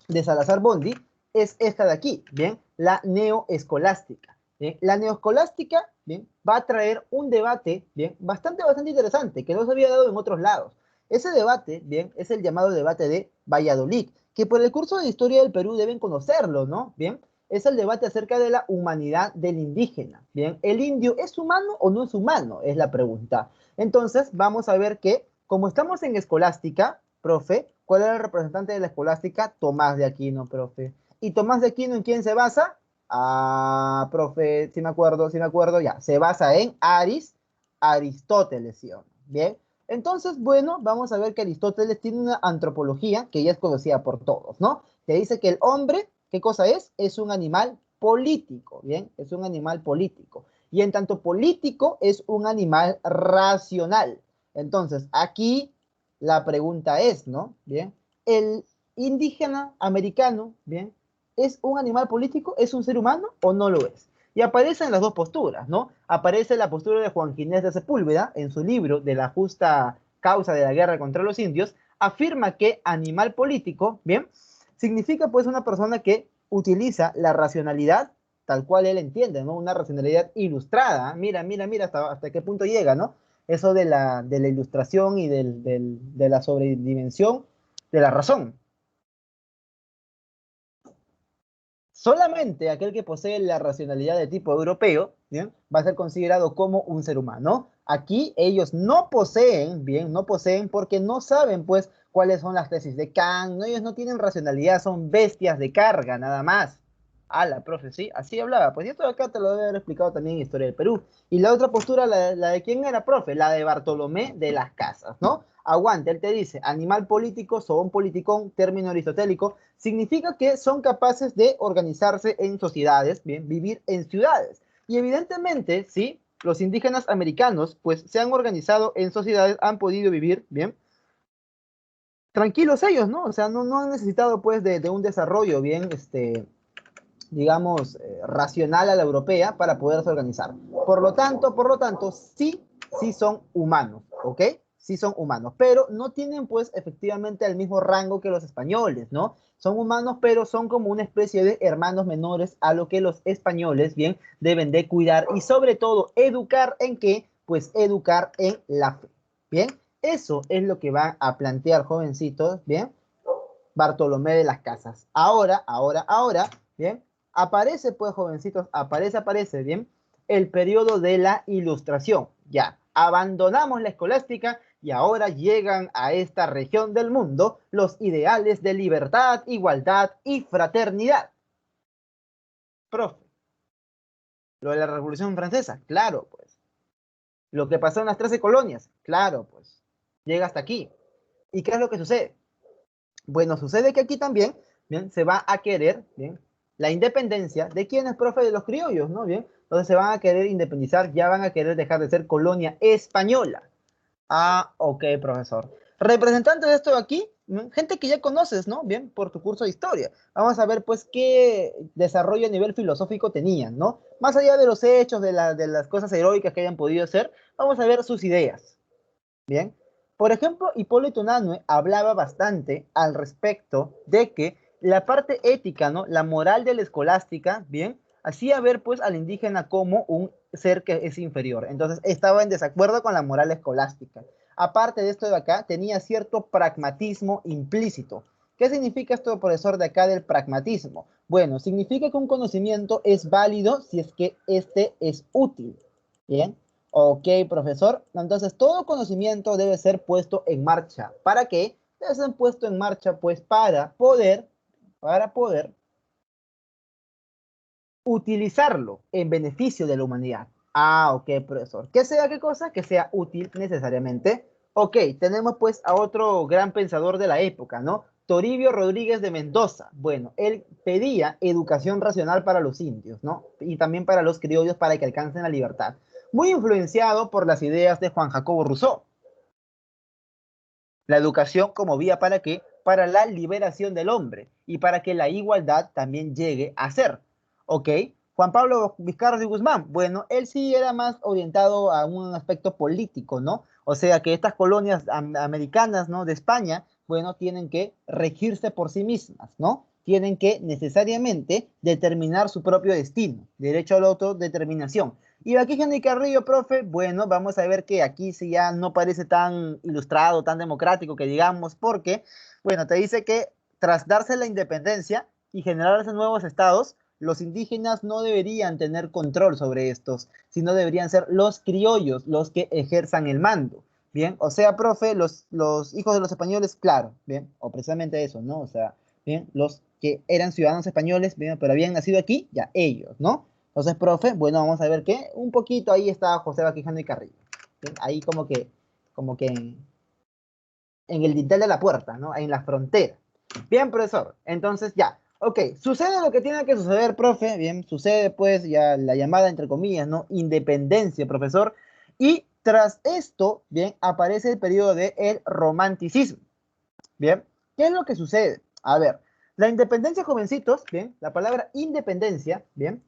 de Salazar Bondi, es esta de aquí, ¿bien? La neoescolástica. ¿Bien? La neoescolástica, ¿bien? Va a traer un debate, ¿bien? Bastante interesante, que no se había dado en otros lados. Ese debate, ¿bien? Es el llamado debate de Valladolid, que por el curso de historia del Perú deben conocerlo, ¿no? ¿Bien? Es el debate acerca de la humanidad del indígena, ¿bien? ¿El indio es humano o no es humano? Es la pregunta. Entonces, vamos a ver que, como estamos en escolástica, profe, ¿cuál era el representante de la escolástica? Tomás de Aquino, profe. ¿Y Tomás de Aquino en quién se basa? Ah, profe, sí me acuerdo, ya. Se basa en Aristóteles, ¿sí? Bien. Entonces, bueno, vamos a ver que Aristóteles tiene una antropología que ya es conocida por todos, ¿no? Que dice que el hombre, ¿qué cosa es? Es un animal político, ¿bien? Es un animal político. Y en tanto político, es un animal racional. Entonces, aquí la pregunta es, ¿no? Bien, ¿el indígena americano, bien, es un animal político, es un ser humano o no lo es? Y aparecen las dos posturas, ¿no? Aparece la postura de Juan Ginés de Sepúlveda en su libro de la justa causa de la guerra contra los indios, afirma que animal político, ¿bien? Significa pues una persona que utiliza la racionalidad tal cual él entiende, ¿no? Una racionalidad ilustrada. Mira, mira, mira hasta qué punto llega, ¿no? Eso de la ilustración y de la sobredimensión de la razón. Solamente aquel que posee la racionalidad de tipo europeo, ¿bien? Va a ser considerado como un ser humano. Aquí ellos no poseen, bien, no poseen porque no saben, pues, cuáles son las tesis de Kant, ¿no? Ellos no tienen racionalidad, son bestias de carga, nada más. La profe, sí, así hablaba. Pues esto de acá te lo debe haber explicado también en Historia del Perú. Y la otra postura, la de quién era, profe, la de Bartolomé de las Casas, ¿no? Aguante, él te dice, animal político, zoon politicón, término aristotélico, significa que son capaces de organizarse en sociedades, bien, vivir en ciudades. Y evidentemente, sí, los indígenas americanos, pues se han organizado en sociedades, han podido vivir, bien, tranquilos ellos, ¿no? O sea, no han necesitado, pues, de un desarrollo bien, digamos, racional a la europea para poderse organizar. Por lo tanto, sí, sí son humanos, ¿ok? Sí son humanos, pero no tienen pues efectivamente el mismo rango que los españoles, ¿no? Son humanos, pero son como una especie de hermanos menores a lo que los españoles, bien, deben de cuidar y sobre todo educar en qué, pues educar en la fe, ¿bien? Eso es lo que van a plantear jovencitos, ¿bien? Bartolomé de las Casas. Ahora, ¿bien? Aparece, pues, jovencitos, aparece, ¿bien? El periodo de la Ilustración. Ya, abandonamos la escolástica y ahora llegan a esta región del mundo los ideales de libertad, igualdad y fraternidad. Profe, lo de la Revolución Francesa, claro, pues. Lo que pasó en las 13 colonias, claro, pues. Llega hasta aquí. ¿Y qué es lo que sucede? Bueno, sucede que aquí también, bien, se va a querer, bien, la independencia de quienes, profe, de los criollos, ¿no? Bien, entonces se van a querer independizar, ya van a querer dejar de ser colonia española. Ok, profesor. Representantes de esto de aquí, gente que ya conoces, ¿no? Bien, por tu curso de historia. Vamos a ver, pues, qué desarrollo a nivel filosófico tenían, ¿no? Más allá de los hechos, de las cosas heroicas que hayan podido hacer, vamos a ver sus ideas. Bien. Por ejemplo, Hipólito Unanue hablaba bastante al respecto de que la parte ética, ¿no? La moral de la escolástica, bien, hacía ver pues al indígena como un ser que es inferior. Entonces estaba en desacuerdo con la moral escolástica. Aparte de esto de acá, tenía cierto pragmatismo implícito. ¿Qué significa esto, profesor, de acá del pragmatismo? Bueno, significa que un conocimiento es válido si es que este es útil. Bien. Ok, profesor. Entonces, todo conocimiento debe ser puesto en marcha. ¿Para qué? Debe ser puesto en marcha, pues, para poder utilizarlo en beneficio de la humanidad. Ok, profesor. ¿Qué sea qué cosa? Que sea útil necesariamente. Ok, tenemos pues a otro gran pensador de la época, ¿no? Toribio Rodríguez de Mendoza. Bueno, él pedía educación racional para los indios, ¿no? Y también para los criollos para que alcancen la libertad. Muy influenciado por las ideas de Juan Jacobo Rousseau. La educación como vía para qué? Para la liberación del hombre y para que la igualdad también llegue a ser. ¿Ok? Juan Pablo Vizcarra de Guzmán, bueno, él sí era más orientado a un aspecto político, ¿no? O sea que estas colonias americanas, ¿no? De España, bueno, tienen que regirse por sí mismas, ¿no? Tienen que necesariamente determinar su propio destino, derecho a la autodeterminación. Y aquí Henry Carrillo, profe, bueno, vamos a ver que aquí sí ya no parece tan ilustrado, tan democrático que digamos, porque, bueno, te dice que tras darse la independencia y generarse nuevos estados, los indígenas no deberían tener control sobre estos, sino deberían ser los criollos los que ejerzan el mando. Bien, o sea, profe, los hijos de los españoles, claro, bien, o precisamente eso, ¿no? O sea, bien, los que eran ciudadanos españoles, bien, pero habían nacido aquí, ya ellos, ¿no? Entonces, profe, bueno, vamos a ver que un poquito ahí está José Vaquijano y Carrillo. ¿Sí? Ahí como que en el dintel de la puerta, ¿no? En la frontera. Bien, profesor. Entonces, ya. Ok, sucede lo que tiene que suceder, profe. Bien, sucede pues ya la llamada, entre comillas, ¿no? Independencia, profesor. Y tras esto, bien, aparece el periodo del romanticismo. Bien, ¿qué es lo que sucede? A ver, la independencia, jovencitos, bien, la palabra independencia, bien,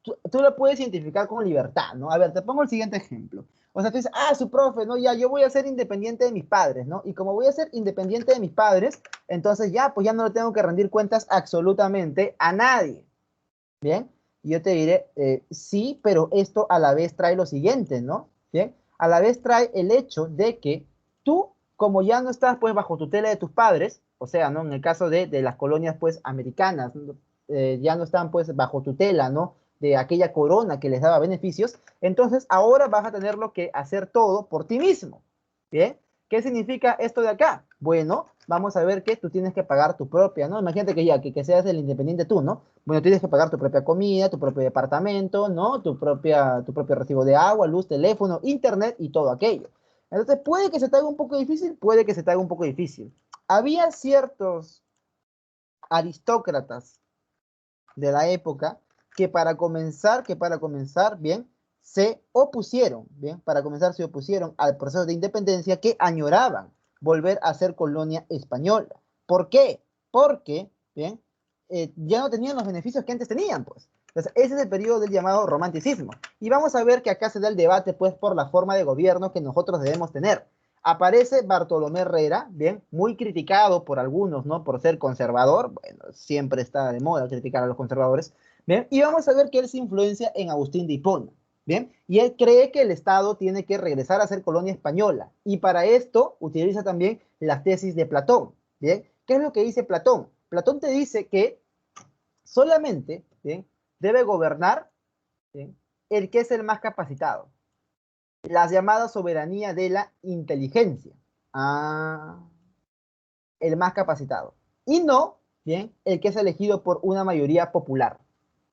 tú lo puedes identificar con libertad, ¿no? A ver, te pongo el siguiente ejemplo. O sea, tú dices, su profe, ¿no? Ya, yo voy a ser independiente de mis padres, ¿no? Y como voy a ser independiente de mis padres, entonces ya, pues ya no le tengo que rendir cuentas absolutamente a nadie, ¿bien? Y yo te diré, sí, pero esto a la vez trae lo siguiente, ¿no? ¿Bien? A la vez trae el hecho de que tú, como ya no estás, pues, bajo tutela de tus padres, o sea, ¿no? En el caso de las colonias, pues, americanas, ¿no? Ya no están, pues, bajo tutela, ¿no? De aquella corona que les daba beneficios, entonces ahora vas a tenerlo que hacer todo por ti mismo, ¿bien? ¿Qué significa esto de acá? Bueno, vamos a ver que tú tienes que pagar tu propia, ¿no? Imagínate que ya, que seas el independiente tú, ¿no? Bueno, tienes que pagar tu propia comida, tu propio departamento, ¿no? Tu propio recibo de agua, luz, teléfono, internet y todo aquello. Entonces, puede que se te haga un poco difícil, puede que se te haga un poco difícil. Había ciertos aristócratas de la época que para comenzar, bien, se opusieron, bien, para comenzar se opusieron al proceso de independencia que añoraban volver a ser colonia española. ¿Por qué? Porque, bien, ya no tenían los beneficios que antes tenían, pues. Entonces, ese es el periodo del llamado romanticismo. Y vamos a ver que acá se da el debate, pues, por la forma de gobierno que nosotros debemos tener. Aparece Bartolomé Herrera, bien, muy criticado por algunos, ¿no? Por ser conservador, bueno, siempre está de moda criticar a los conservadores, bien, y vamos a ver que él se influencia en Agustín de Hipona, bien, y él cree que el Estado tiene que regresar a ser colonia española, y para esto utiliza también las tesis de Platón, bien. ¿Qué es lo que dice Platón? Platón te dice que solamente, bien, debe gobernar, bien, el que es el más capacitado, las llamadas soberanía de la inteligencia. Ah, el más capacitado. Y no, bien, el que es elegido por una mayoría popular.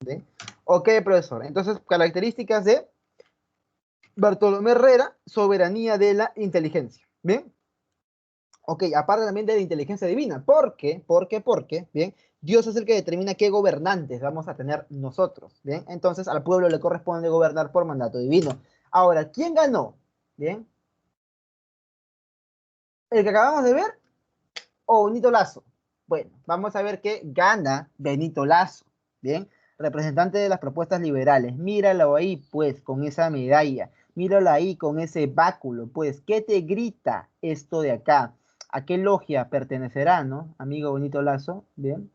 ¿Bien? Ok, profesor. Entonces, características de Bartolomé Herrera, soberanía de la inteligencia. Bien. Ok, aparte también de la inteligencia divina. ¿Por qué? Porque, bien, Dios es el que determina qué gobernantes vamos a tener nosotros. Bien, entonces al pueblo le corresponde gobernar por mandato divino. Ahora, ¿quién ganó? Bien, el que acabamos de ver o Benito Lazo. Bueno, vamos a ver qué gana Benito Lazo. Bien, representante de las propuestas liberales. Míralo ahí, pues, con esa medalla. Míralo ahí con ese báculo, pues. ¿Qué te grita esto de acá? ¿A qué logia pertenecerá, no? Amigo Benito Lazo. Bien.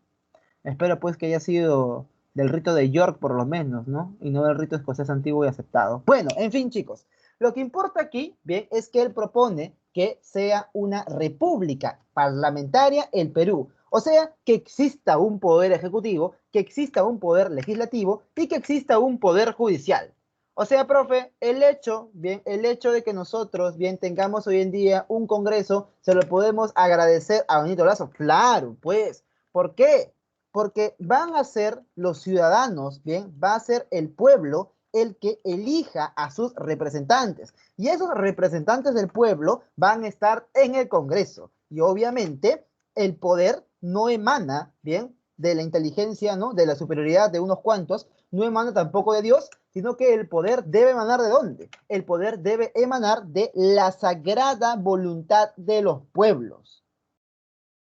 Espero, pues, que haya sido del rito de York, por lo menos, ¿no? Y no del rito escocés antiguo y aceptado. Bueno, en fin, chicos. Lo que importa aquí, bien, es que él propone que sea una república parlamentaria el Perú. O sea, que exista un poder ejecutivo, que exista un poder legislativo y que exista un poder judicial. O sea, profe, bien, el hecho de que nosotros, bien, tengamos hoy en día un Congreso, se lo podemos agradecer a Benito Lazo. Claro, pues. ¿Por qué? Porque van a ser los ciudadanos, bien, va a ser el pueblo el que elija a sus representantes. Y esos representantes del pueblo van a estar en el Congreso. Y obviamente el poder no emana, bien, de la inteligencia, ¿no? De la superioridad de unos cuantos, no emana tampoco de Dios, sino que el poder debe emanar ¿de dónde? El poder debe emanar de la sagrada voluntad de los pueblos.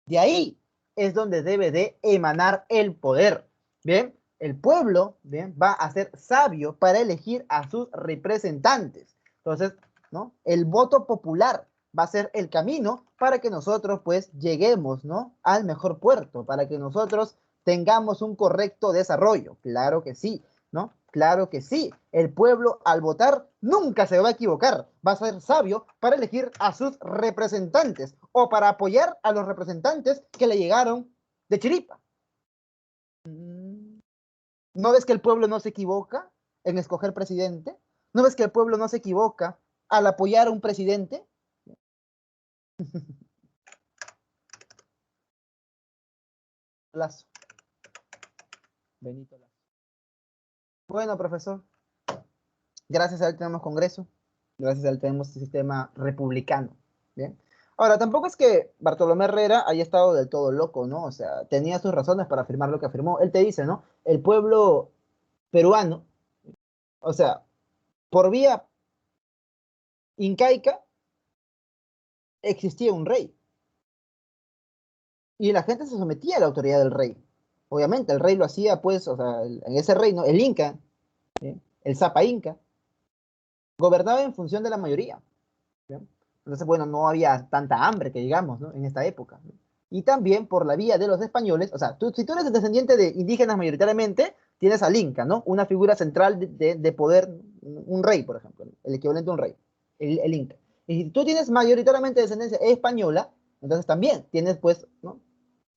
De ahí es donde debe de emanar el poder. Bien, el pueblo, bien, va a ser sabio para elegir a sus representantes. Entonces, ¿no? El voto popular va a ser el camino para que nosotros pues lleguemos, ¿no? Al mejor puerto, para que nosotros tengamos un correcto desarrollo. Claro que sí, ¿no? Claro que sí. El pueblo al votar nunca se va a equivocar. Va a ser sabio para elegir a sus representantes o para apoyar a los representantes que le llegaron de chiripa. ¿No ves que el pueblo no se equivoca en escoger presidente? ¿No ves que el pueblo no se equivoca al apoyar a un presidente? Lazo. Benito Lazo. Bueno, profesor, gracias a él tenemos Congreso, gracias a él tenemos este sistema republicano. Bien. Ahora, tampoco es que Bartolomé Herrera haya estado del todo loco, ¿no? O sea, tenía sus razones para afirmar lo que afirmó. Él te dice, ¿no? El pueblo peruano, o sea, por vía incaica existía un rey y la gente se sometía a la autoridad del rey. Obviamente, el rey lo hacía, pues, o sea, en ese reino, el Inca, ¿bien? El Zapa Inca, gobernaba en función de la mayoría. ¿Bien? Entonces, bueno, no había tanta hambre que digamos, ¿no? En esta época, ¿no? Y también por la vía de los españoles, o sea, si tú eres descendiente de indígenas mayoritariamente, tienes al Inca, ¿no? Una figura central de poder, un rey, por ejemplo, ¿no? El equivalente a un rey, el Inca. Y si tú tienes mayoritariamente descendencia española, entonces también tienes, pues, ¿no?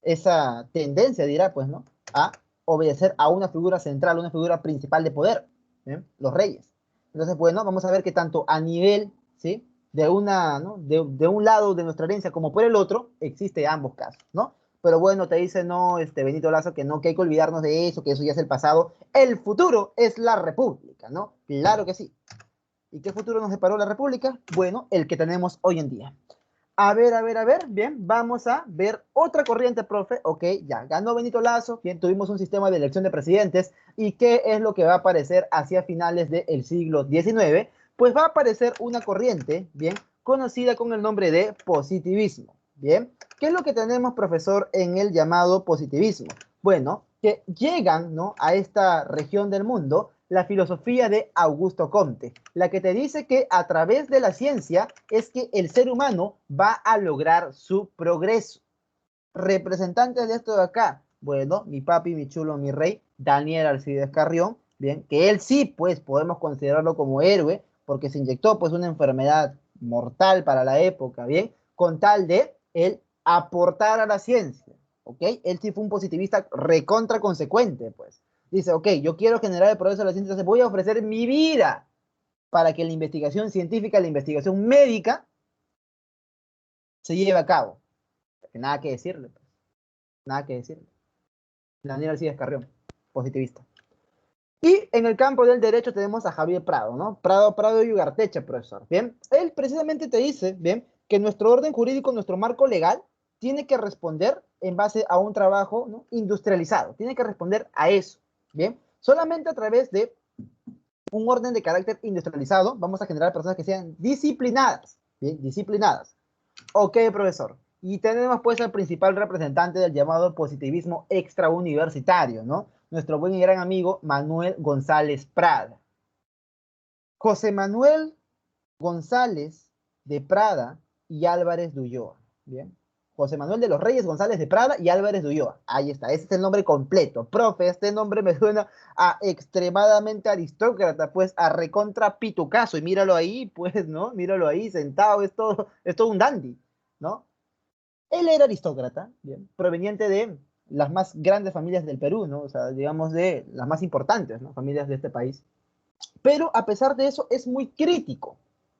Esa tendencia, dirá, pues, ¿no? A obedecer a una figura central, una figura principal de poder, ¿eh? Los reyes. Entonces, bueno, vamos a ver que tanto a nivel, ¿sí? ¿No? De un lado de nuestra herencia como por el otro, existe ambos casos, ¿no? Pero bueno, te dice, no, Benito Lazo, que no, que hay que olvidarnos de eso, que eso ya es el pasado. El futuro es la república, ¿no? Claro que sí. ¿Y qué futuro nos deparó la república? Bueno, el que tenemos hoy en día. A ver, bien, vamos a ver otra corriente, profe. Ok, ya ganó Benito Lazo, bien, tuvimos un sistema de elección de presidentes. ¿Y qué es lo que va a aparecer hacia finales del siglo XIX? Pues va a aparecer una corriente, bien, conocida con el nombre de positivismo. Bien, ¿qué es lo que tenemos, profesor, en el llamado positivismo? Bueno, que llegan, ¿no?, a esta región del mundo la filosofía de Augusto Comte, la que te dice que a través de la ciencia es que el ser humano va a lograr su progreso. Representantes de esto de acá, bueno, mi papi, mi chulo, mi rey, Daniel Alcides Carrión, bien, que él sí, pues, podemos considerarlo como héroe, porque se inyectó, pues, una enfermedad mortal para la época, bien, con tal de él aportar a la ciencia, ¿ok? Él sí fue un positivista recontra consecuente, pues. Dice, ok, yo quiero generar el progreso de la ciencia, entonces voy a ofrecer mi vida para que la investigación científica, la investigación médica, se lleve a cabo. Nada que decirle, pues. Nada que decirle. Daniel Alcides Carrión, positivista. Y en el campo del derecho tenemos a Javier Prado, ¿no? Prado y Ugarteche, profesor. Bien, él precisamente te dice, bien, que nuestro orden jurídico, nuestro marco legal, tiene que responder en base a un trabajo, ¿no?, industrializado. Tiene que responder a eso, bien. Solamente a través de un orden de carácter industrializado vamos a generar personas que sean disciplinadas, bien, disciplinadas. Ok, profesor. Y tenemos pues al principal representante del llamado positivismo extrauniversitario, ¿no? Nuestro buen y gran amigo Manuel González Prada. José Manuel González de Prada y Álvarez de Ulloa. Bien. José Manuel de los Reyes González de Prada y Álvarez de Ulloa. Ahí está, ese es el nombre completo. Profe, este nombre me suena a extremadamente aristócrata, pues a recontra pitucazo. Y míralo ahí, pues, ¿no? Míralo ahí, sentado, es todo un dandy, ¿no? Él era aristócrata, bien, proveniente de las más grandes familias del Perú, ¿no? O sea, digamos de las más importantes, ¿no?, familias de este país. Pero a pesar de eso es muy crítico,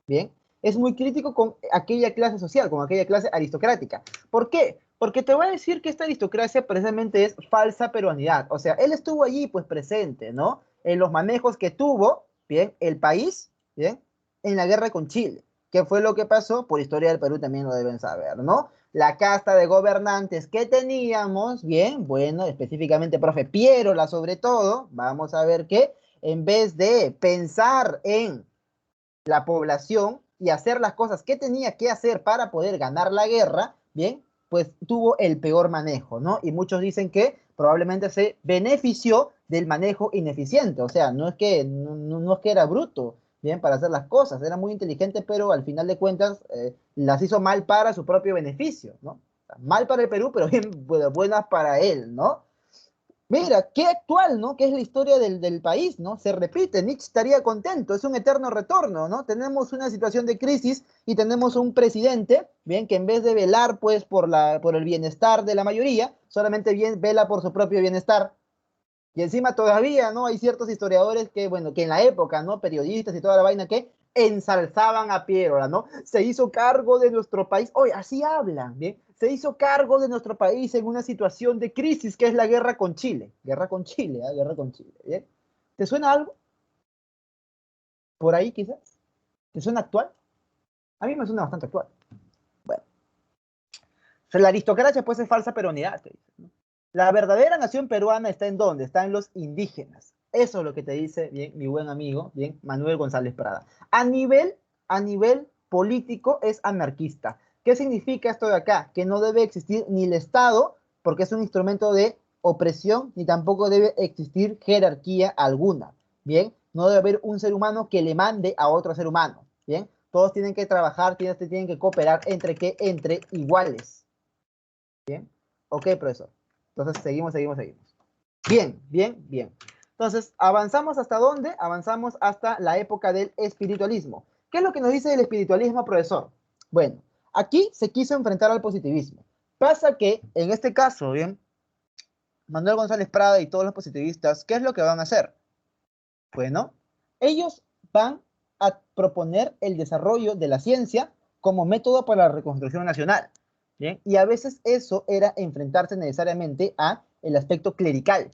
¿bien? Es muy crítico con aquella clase social, con aquella clase aristocrática. ¿Por qué? Porque te voy a decir que esta aristocracia precisamente es falsa peruanidad. O sea, él estuvo allí pues presente, ¿no? En los manejos que tuvo, ¿bien?, el país, ¿bien?, en la guerra con Chile. ¿Qué fue lo que pasó? Por historia del Perú también lo deben saber, ¿no? La casta de gobernantes que teníamos, bien, bueno, específicamente profe Pierola sobre todo, vamos a ver que en vez de pensar en la población y hacer las cosas que tenía que hacer para poder ganar la guerra, bien, pues tuvo el peor manejo, ¿no? Y muchos dicen que probablemente se benefició del manejo ineficiente, o sea, no es que era bruto, bien, para hacer las cosas, era muy inteligente, pero al final de cuentas las hizo mal para su propio beneficio, ¿no? Mal para el Perú, pero bien buenas para él, ¿no? Mira, qué actual, ¿no? Que es la historia del país, ¿no? Se repite, Nietzsche estaría contento, es un eterno retorno, ¿no? Tenemos una situación de crisis y tenemos un presidente, bien, que en vez de velar, pues, por el bienestar de la mayoría, solamente bien vela por su propio bienestar. Y encima todavía, ¿no? Hay ciertos historiadores que, bueno, que en la época, ¿no? Periodistas y toda la vaina que ensalzaban a Piérola, ¿no? Se hizo cargo de nuestro país. Oye, así hablan, ¿bien? Se hizo cargo de nuestro país en una situación de crisis que es la guerra con Chile. Guerra con Chile, ¿eh? Guerra con Chile, ¿bien? ¿Te suena algo por ahí quizás? ¿Te suena actual? A mí me suena bastante actual. Bueno, o sea, la aristocracia pues es falsa peronidad, te dice, ¿no? La verdadera nación peruana está en dónde? Está en los indígenas. Eso es lo que te dice, bien, mi buen amigo, bien, Manuel González Prada. A nivel político es anarquista. ¿Qué significa esto de acá? Que no debe existir ni el Estado, porque es un instrumento de opresión, ni tampoco debe existir jerarquía alguna. Bien, No debe haber un ser humano que le mande a otro ser humano, ¿bien? Todos tienen que trabajar, tienen que cooperar entre iguales, ¿bien? Ok, profesor. Entonces, seguimos. Bien, bien, bien. Entonces, ¿avanzamos hasta dónde? Avanzamos hasta la época del espiritualismo. ¿Qué es lo que nos dice el espiritualismo, profesor? Bueno, aquí se quiso enfrentar al positivismo. Pasa que, en este caso, bien, Manuel González Prada y todos los positivistas, ¿qué es lo que van a hacer? Bueno, ellos van a proponer el desarrollo de la ciencia como método para la reconstrucción nacional. ¿Bien? Y a veces eso era enfrentarse necesariamente a el aspecto clerical.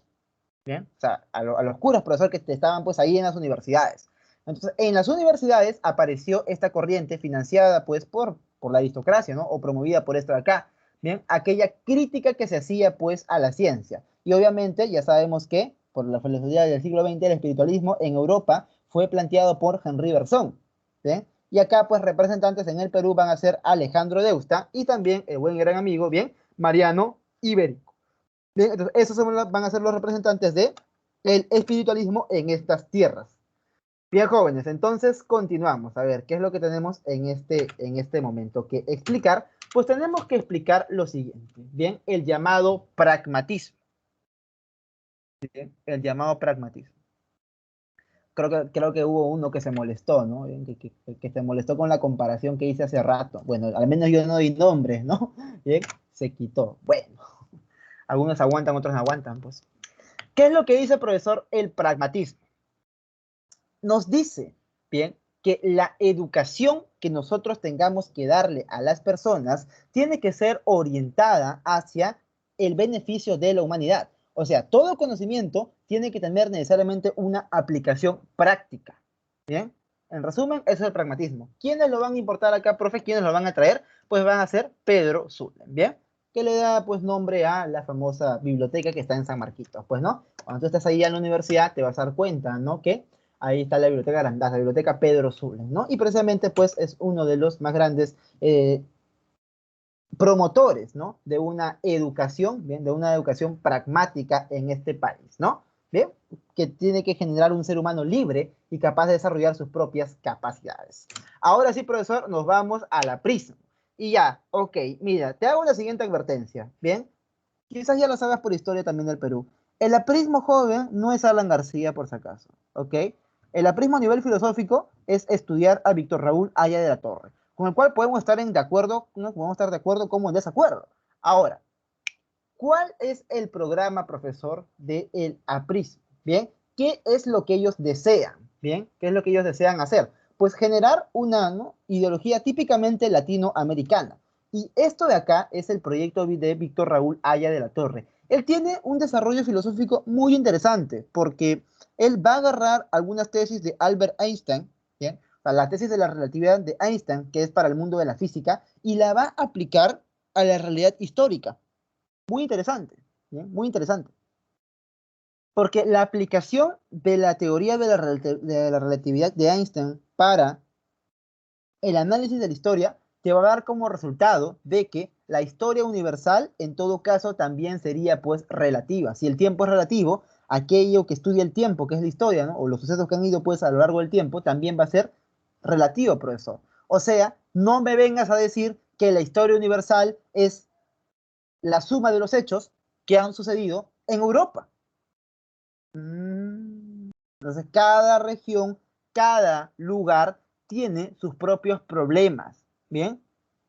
¿Bien? O sea, a los curas, profesor, que estaban pues ahí en las universidades. Entonces, en las universidades apareció esta corriente financiada pues por la aristocracia, ¿no? O promovida por esto de acá. Bien, aquella crítica que se hacía pues a la ciencia. Y obviamente ya sabemos que por la filosofía del siglo XX el espiritualismo en Europa fue planteado por Henri Bergson. ¿Bien? Y acá pues representantes en el Perú van a ser Alejandro Deusta y también el buen gran amigo, bien, Mariano Ibérico. Bien, entonces esos van a ser los representantes de el espiritualismo en estas tierras. Bien, jóvenes, entonces continuamos. A ver, ¿qué es lo que tenemos en este momento que explicar? Pues tenemos que explicar lo siguiente. Bien, el llamado pragmatismo. Bien, el llamado pragmatismo. Creo que hubo uno que se molestó, ¿no? Bien, que se molestó con la comparación que hice hace rato. Bueno, al menos yo no di nombres, ¿no? Bien, se quitó. Bueno, algunos aguantan, otros no aguantan, pues. ¿Qué es lo que dice el profesor el pragmatismo? Nos dice, bien, que la educación que nosotros tengamos que darle a las personas tiene que ser orientada hacia el beneficio de la humanidad. O sea, todo conocimiento tiene que tener necesariamente una aplicación práctica. Bien, en resumen, eso es el pragmatismo. ¿Quiénes lo van a importar acá, profe? ¿Quiénes lo van a traer? Pues van a ser Pedro Zulem, ¿bien? Que le da pues nombre a la famosa biblioteca que está en San Marquitos, pues, ¿no? Cuando tú estás ahí en la universidad te vas a dar cuenta, ¿no? Que ahí está la biblioteca Arandas, la biblioteca Pedro Zulem, ¿no? Y precisamente pues es uno de los más grandes promotores, ¿no? De una educación, ¿bien? De una educación pragmática en este país, ¿no? ¿Bien? Que tiene que generar un ser humano libre y capaz de desarrollar sus propias capacidades. Ahora sí, profesor, nos vamos a la prisma. Y ya, ok, mira, te hago la siguiente advertencia, ¿bien? Quizás ya lo sabes por historia también del Perú. El aprismo joven no es Alan García, por si acaso, ¿ok? El aprismo a nivel filosófico es estudiar a Víctor Raúl Haya de la Torre, con el cual podemos estar de acuerdo, ¿no? Podemos estar de acuerdo como en desacuerdo. Ahora, ¿cuál es el programa, profesor, del aprismo? Bien, ¿qué es lo que ellos desean? Bien, ¿qué es lo que ellos desean hacer? Pues generar una, ¿no?, ideología típicamente latinoamericana. Y esto de acá es el proyecto de Víctor Raúl Haya de la Torre. Él tiene un desarrollo filosófico muy interesante porque él va a agarrar algunas tesis de Albert Einstein, ¿bien? O sea, la tesis de la relatividad de Einstein, que es para el mundo de la física, y la va a aplicar a la realidad histórica. Muy interesante, ¿bien? Muy interesante. Porque la aplicación de la teoría de la relatividad de Einstein para el análisis de la historia te va a dar como resultado de que la historia universal en todo caso también sería pues relativa. Si el tiempo es relativo, aquello que estudia el tiempo, que es la historia, ¿no?, o los sucesos que han ido pues a lo largo del tiempo, también va a ser relativo, profesor. O sea, no me vengas a decir que la historia universal es la suma de los hechos que han sucedido en Europa. Entonces, cada región, cada lugar tiene sus propios problemas, ¿bien?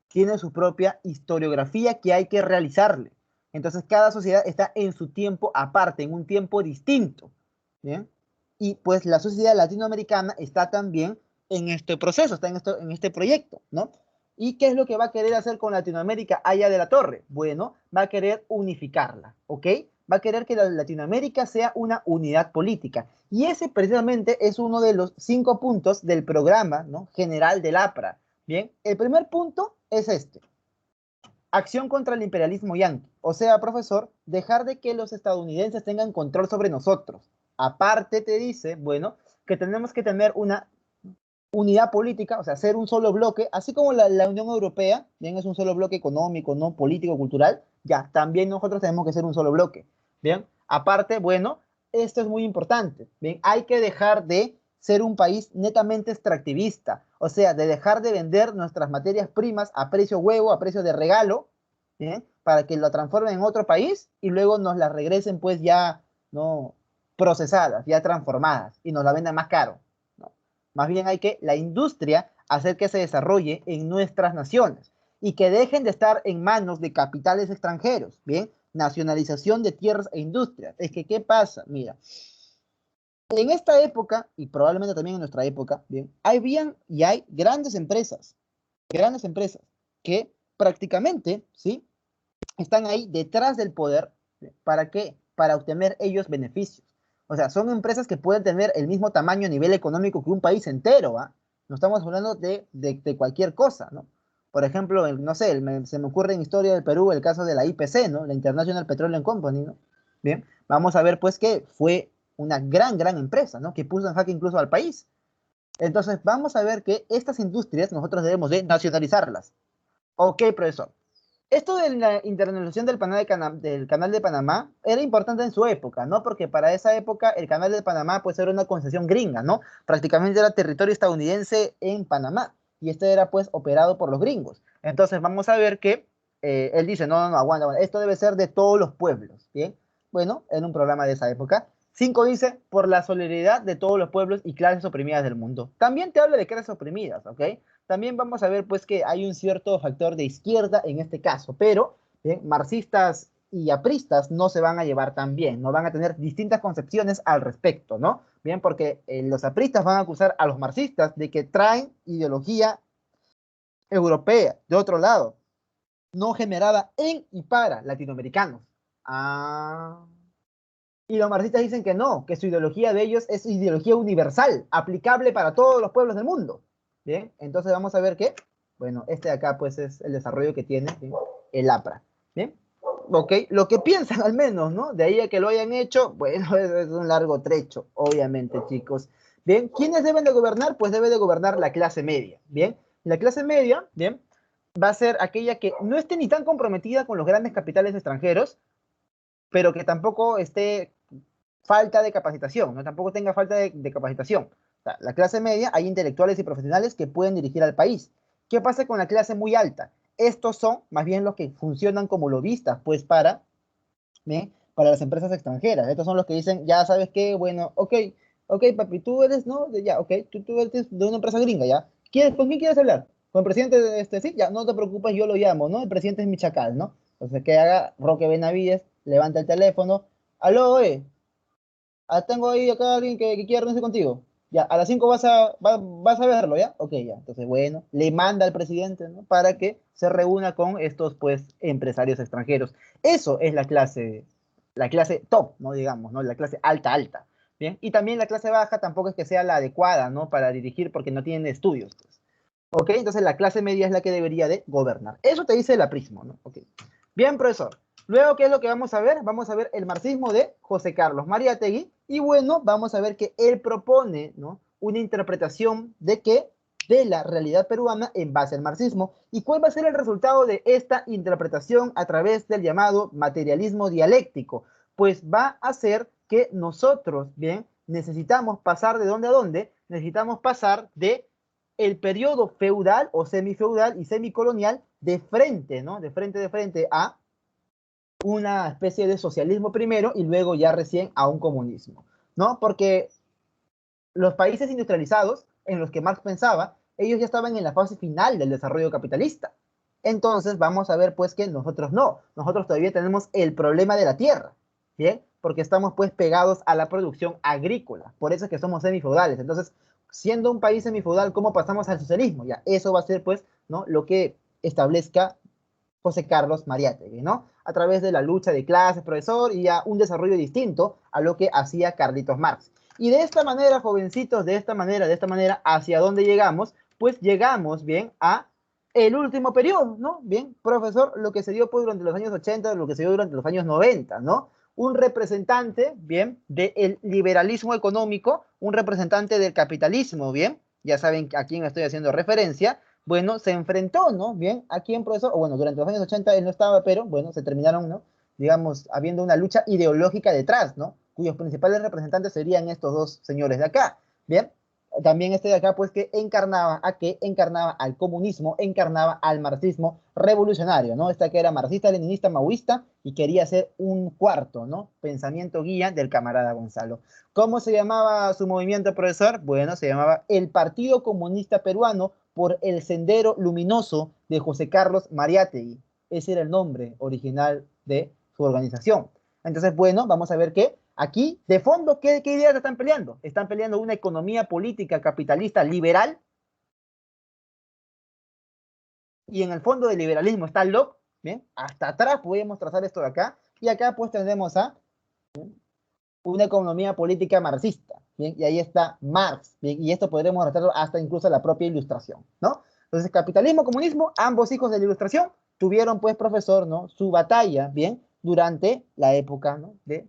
Tiene su propia historiografía que hay que realizarle. Entonces, cada sociedad está en su tiempo aparte, en un tiempo distinto, ¿bien? Y pues la sociedad latinoamericana está también en este proceso, está en este proyecto, ¿no? ¿Y qué es lo que va a querer hacer con Latinoamérica allá de la torre? Bueno, va a querer unificarla, ¿ok? Va a querer que la Latinoamérica sea una unidad política. Y ese precisamente es uno de los 5 puntos del programa, ¿no?, general del APRA. Bien, el primer punto es este: acción contra el imperialismo yanqui. O sea, profesor, dejar de que los estadounidenses tengan control sobre nosotros. Aparte te dice, bueno, que tenemos que tener una unidad política, o sea, ser un solo bloque, así como la Unión Europea, bien, es un solo bloque económico, no político, cultural, ya, también nosotros tenemos que ser un solo bloque, bien. Aparte, bueno, esto es muy importante, ¿bien? Hay que dejar de ser un país netamente extractivista, o sea, de dejar de vender nuestras materias primas a precio huevo, a precio de regalo, ¿bien? Para que lo transformen en otro país y luego nos las regresen pues ya, ¿no? Procesadas, ya transformadas y nos la vendan más caro, ¿no? Más bien hay que la industria hacer que se desarrolle en nuestras naciones y que dejen de estar en manos de capitales extranjeros, ¿bien? Nacionalización de tierras e industrias. Es que, ¿qué pasa? Mira, en esta época, y probablemente también en nuestra época, ¿bien? Habían y hay grandes empresas que prácticamente, ¿sí? Están ahí detrás del poder. ¿Para qué? Para obtener ellos beneficios. O sea, son empresas que pueden tener el mismo tamaño a nivel económico que un país entero, ¿ah? No estamos hablando de cualquier cosa, ¿no? Por ejemplo, no sé, se me ocurre en historia del Perú el caso de la IPC, ¿no? La International Petroleum Company, ¿no? Bien, vamos a ver pues que fue una gran empresa, ¿no? Que puso en jaque incluso al país. Entonces, vamos a ver que estas industrias nosotros debemos de nacionalizarlas. Ok, profesor. Esto de la internacionalización del canal de Panamá era importante en su época, ¿no? Porque para esa época el canal de Panamá pues era una concesión gringa, ¿no? Prácticamente era territorio estadounidense en Panamá y este era pues operado por los gringos. Entonces vamos a ver que él dice, no, aguanta, esto debe ser de todos los pueblos, ¿bien? Bueno, en un programa de esa época. 5 dice, por la solidaridad de todos los pueblos y clases oprimidas del mundo. También te habla de clases oprimidas, ¿ok? También vamos a ver pues que hay un cierto factor de izquierda en este caso, pero ¿bien? Marxistas y apristas no se van a llevar tan bien, no van a tener distintas concepciones al respecto, ¿no? Bien, porque los apristas van a acusar a los marxistas de que traen ideología europea, de otro lado, no generada en y para latinoamericanos. Ah. Y los marxistas dicen que no, que su ideología de ellos es ideología universal, aplicable para todos los pueblos del mundo. Bien, entonces vamos a ver que, bueno, este de acá pues es el desarrollo que tiene, ¿bien? El APRA. Bien, ok, lo que piensan al menos, ¿no? De ahí a que lo hayan hecho, bueno, es un largo trecho, obviamente, chicos. Bien, ¿quiénes deben de gobernar? Pues debe de gobernar la clase media. Bien, la clase media, bien, va a ser aquella que no esté ni tan comprometida con los grandes capitales extranjeros, pero que tampoco esté falta de capacitación, no tampoco tenga falta de capacitación. O sea, la clase media, hay intelectuales y profesionales que pueden dirigir al país. ¿Qué pasa con la clase muy alta? Estos son más bien los que funcionan como lobistas, pues para las empresas extranjeras. Estos son los que dicen, ya sabes qué, bueno, ok, papi, tú eres, ¿no? Ya, ok, tú eres de una empresa gringa, ¿ya? ¿Con quién quieres hablar? ¿Con el presidente de este? Sí, ya, no te preocupes, yo lo llamo, ¿no? El presidente es mi chacal, ¿no? Entonces, ¿qué haga? Roque Benavides, levanta el teléfono, aló, tengo ahí acá alguien que quiere reunirse contigo. Ya, a las 5 vas a verlo, ¿ya? Ok, ya. Entonces, bueno, le manda al presidente, ¿no? Para que se reúna con estos, pues, empresarios extranjeros. Eso es la clase top, ¿no? Digamos, ¿no? La clase alta. Bien, y también la clase baja tampoco es que sea la adecuada, ¿no? Para dirigir porque no tienen estudios, pues. Ok, entonces la clase media es la que debería de gobernar. Eso te dice el aprismo, ¿no? Ok. Bien, profesor. Luego, ¿qué es lo que vamos a ver? Vamos a ver el marxismo de José Carlos Mariátegui. Y bueno, vamos a ver que él propone, ¿no? Una interpretación de qué, de la realidad peruana en base al marxismo. ¿Y cuál va a ser el resultado de esta interpretación a través del llamado materialismo dialéctico? Pues va a ser que nosotros, bien, necesitamos pasar de dónde a dónde, necesitamos pasar de el periodo feudal o semifeudal y semicolonial de frente, ¿no? De frente a una especie de socialismo primero y luego ya recién a un comunismo, ¿no? Porque los países industrializados en los que Marx pensaba, ellos ya estaban en la fase final del desarrollo capitalista. Entonces vamos a ver pues que nosotros no, nosotros todavía tenemos el problema de la tierra, ¿bien? Porque estamos pues pegados a la producción agrícola, por eso es que somos semifeudales. Entonces, siendo un país semifeudal, ¿cómo pasamos al socialismo? Ya, eso va a ser pues, ¿no? Lo que establezca José Carlos Mariátegui, ¿no? A través de la lucha de clases, profesor, y a un desarrollo distinto a lo que hacía Carlitos Marx. Y de esta manera, jovencitos, de esta manera, ¿hacia dónde llegamos? Pues llegamos, bien, a el último periodo, ¿no? Bien, profesor, lo que se dio pues, durante los años 80, lo que se dio durante los años 90, ¿no? Un representante, bien, del liberalismo económico, un representante del capitalismo, bien, ya saben a quién estoy haciendo referencia, bueno, se enfrentó, ¿no? Bien, aquí en profesor, o bueno, durante los años 80 él no estaba, pero bueno, se terminaron, ¿no? Digamos, habiendo una lucha ideológica detrás, ¿no? cuyos principales representantes serían estos dos señores de acá, ¿bien? También este de acá, pues, que encarnaba a qué, encarnaba al comunismo, encarnaba al marxismo revolucionario, ¿no? Esta que era marxista, leninista, maoísta y quería ser un cuarto, ¿no? Pensamiento guía del camarada Gonzalo. ¿Cómo se llamaba su movimiento, profesor? Bueno, se llamaba el Partido Comunista Peruano por el Sendero Luminoso de José Carlos Mariátegui. Ese era el nombre original de su organización. Entonces, bueno, vamos a ver que aquí, de fondo, ¿qué ideas están peleando? Están peleando una economía política capitalista liberal, y en el fondo del liberalismo está Locke, ¿bien? Hasta atrás podemos trazar esto de acá, y acá pues tendremos a una economía política marxista, ¿bien? Y ahí está Marx, ¿bien? Y esto podremos tratarlo hasta incluso la propia Ilustración, ¿no? Entonces, capitalismo, comunismo, ambos hijos de la Ilustración, tuvieron, pues, profesor, ¿no? Su batalla, ¿bien? Durante la época, ¿no? De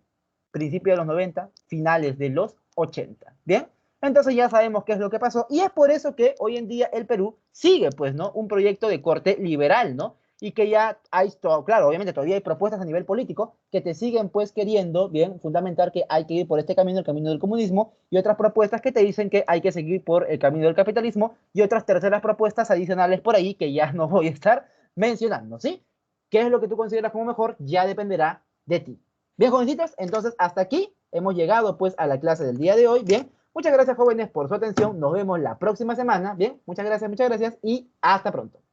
principios de los 90, finales de los 80, ¿bien? Entonces ya sabemos qué es lo que pasó y es por eso que hoy en día el Perú sigue, pues, ¿no? Un proyecto de corte liberal, ¿no? Y que ya hay, claro, obviamente todavía hay propuestas a nivel político que te siguen, pues, queriendo, bien, fundamentar que hay que ir por este camino, el camino del comunismo, y otras propuestas que te dicen que hay que seguir por el camino del capitalismo, y otras terceras propuestas adicionales por ahí que ya no voy a estar mencionando, ¿sí? ¿Qué es lo que tú consideras como mejor? Ya dependerá de ti. Bien, jovencitos, entonces hasta aquí hemos llegado pues a la clase del día de hoy. Bien, muchas gracias jóvenes por su atención. Nos vemos la próxima semana. Bien, muchas gracias y hasta pronto.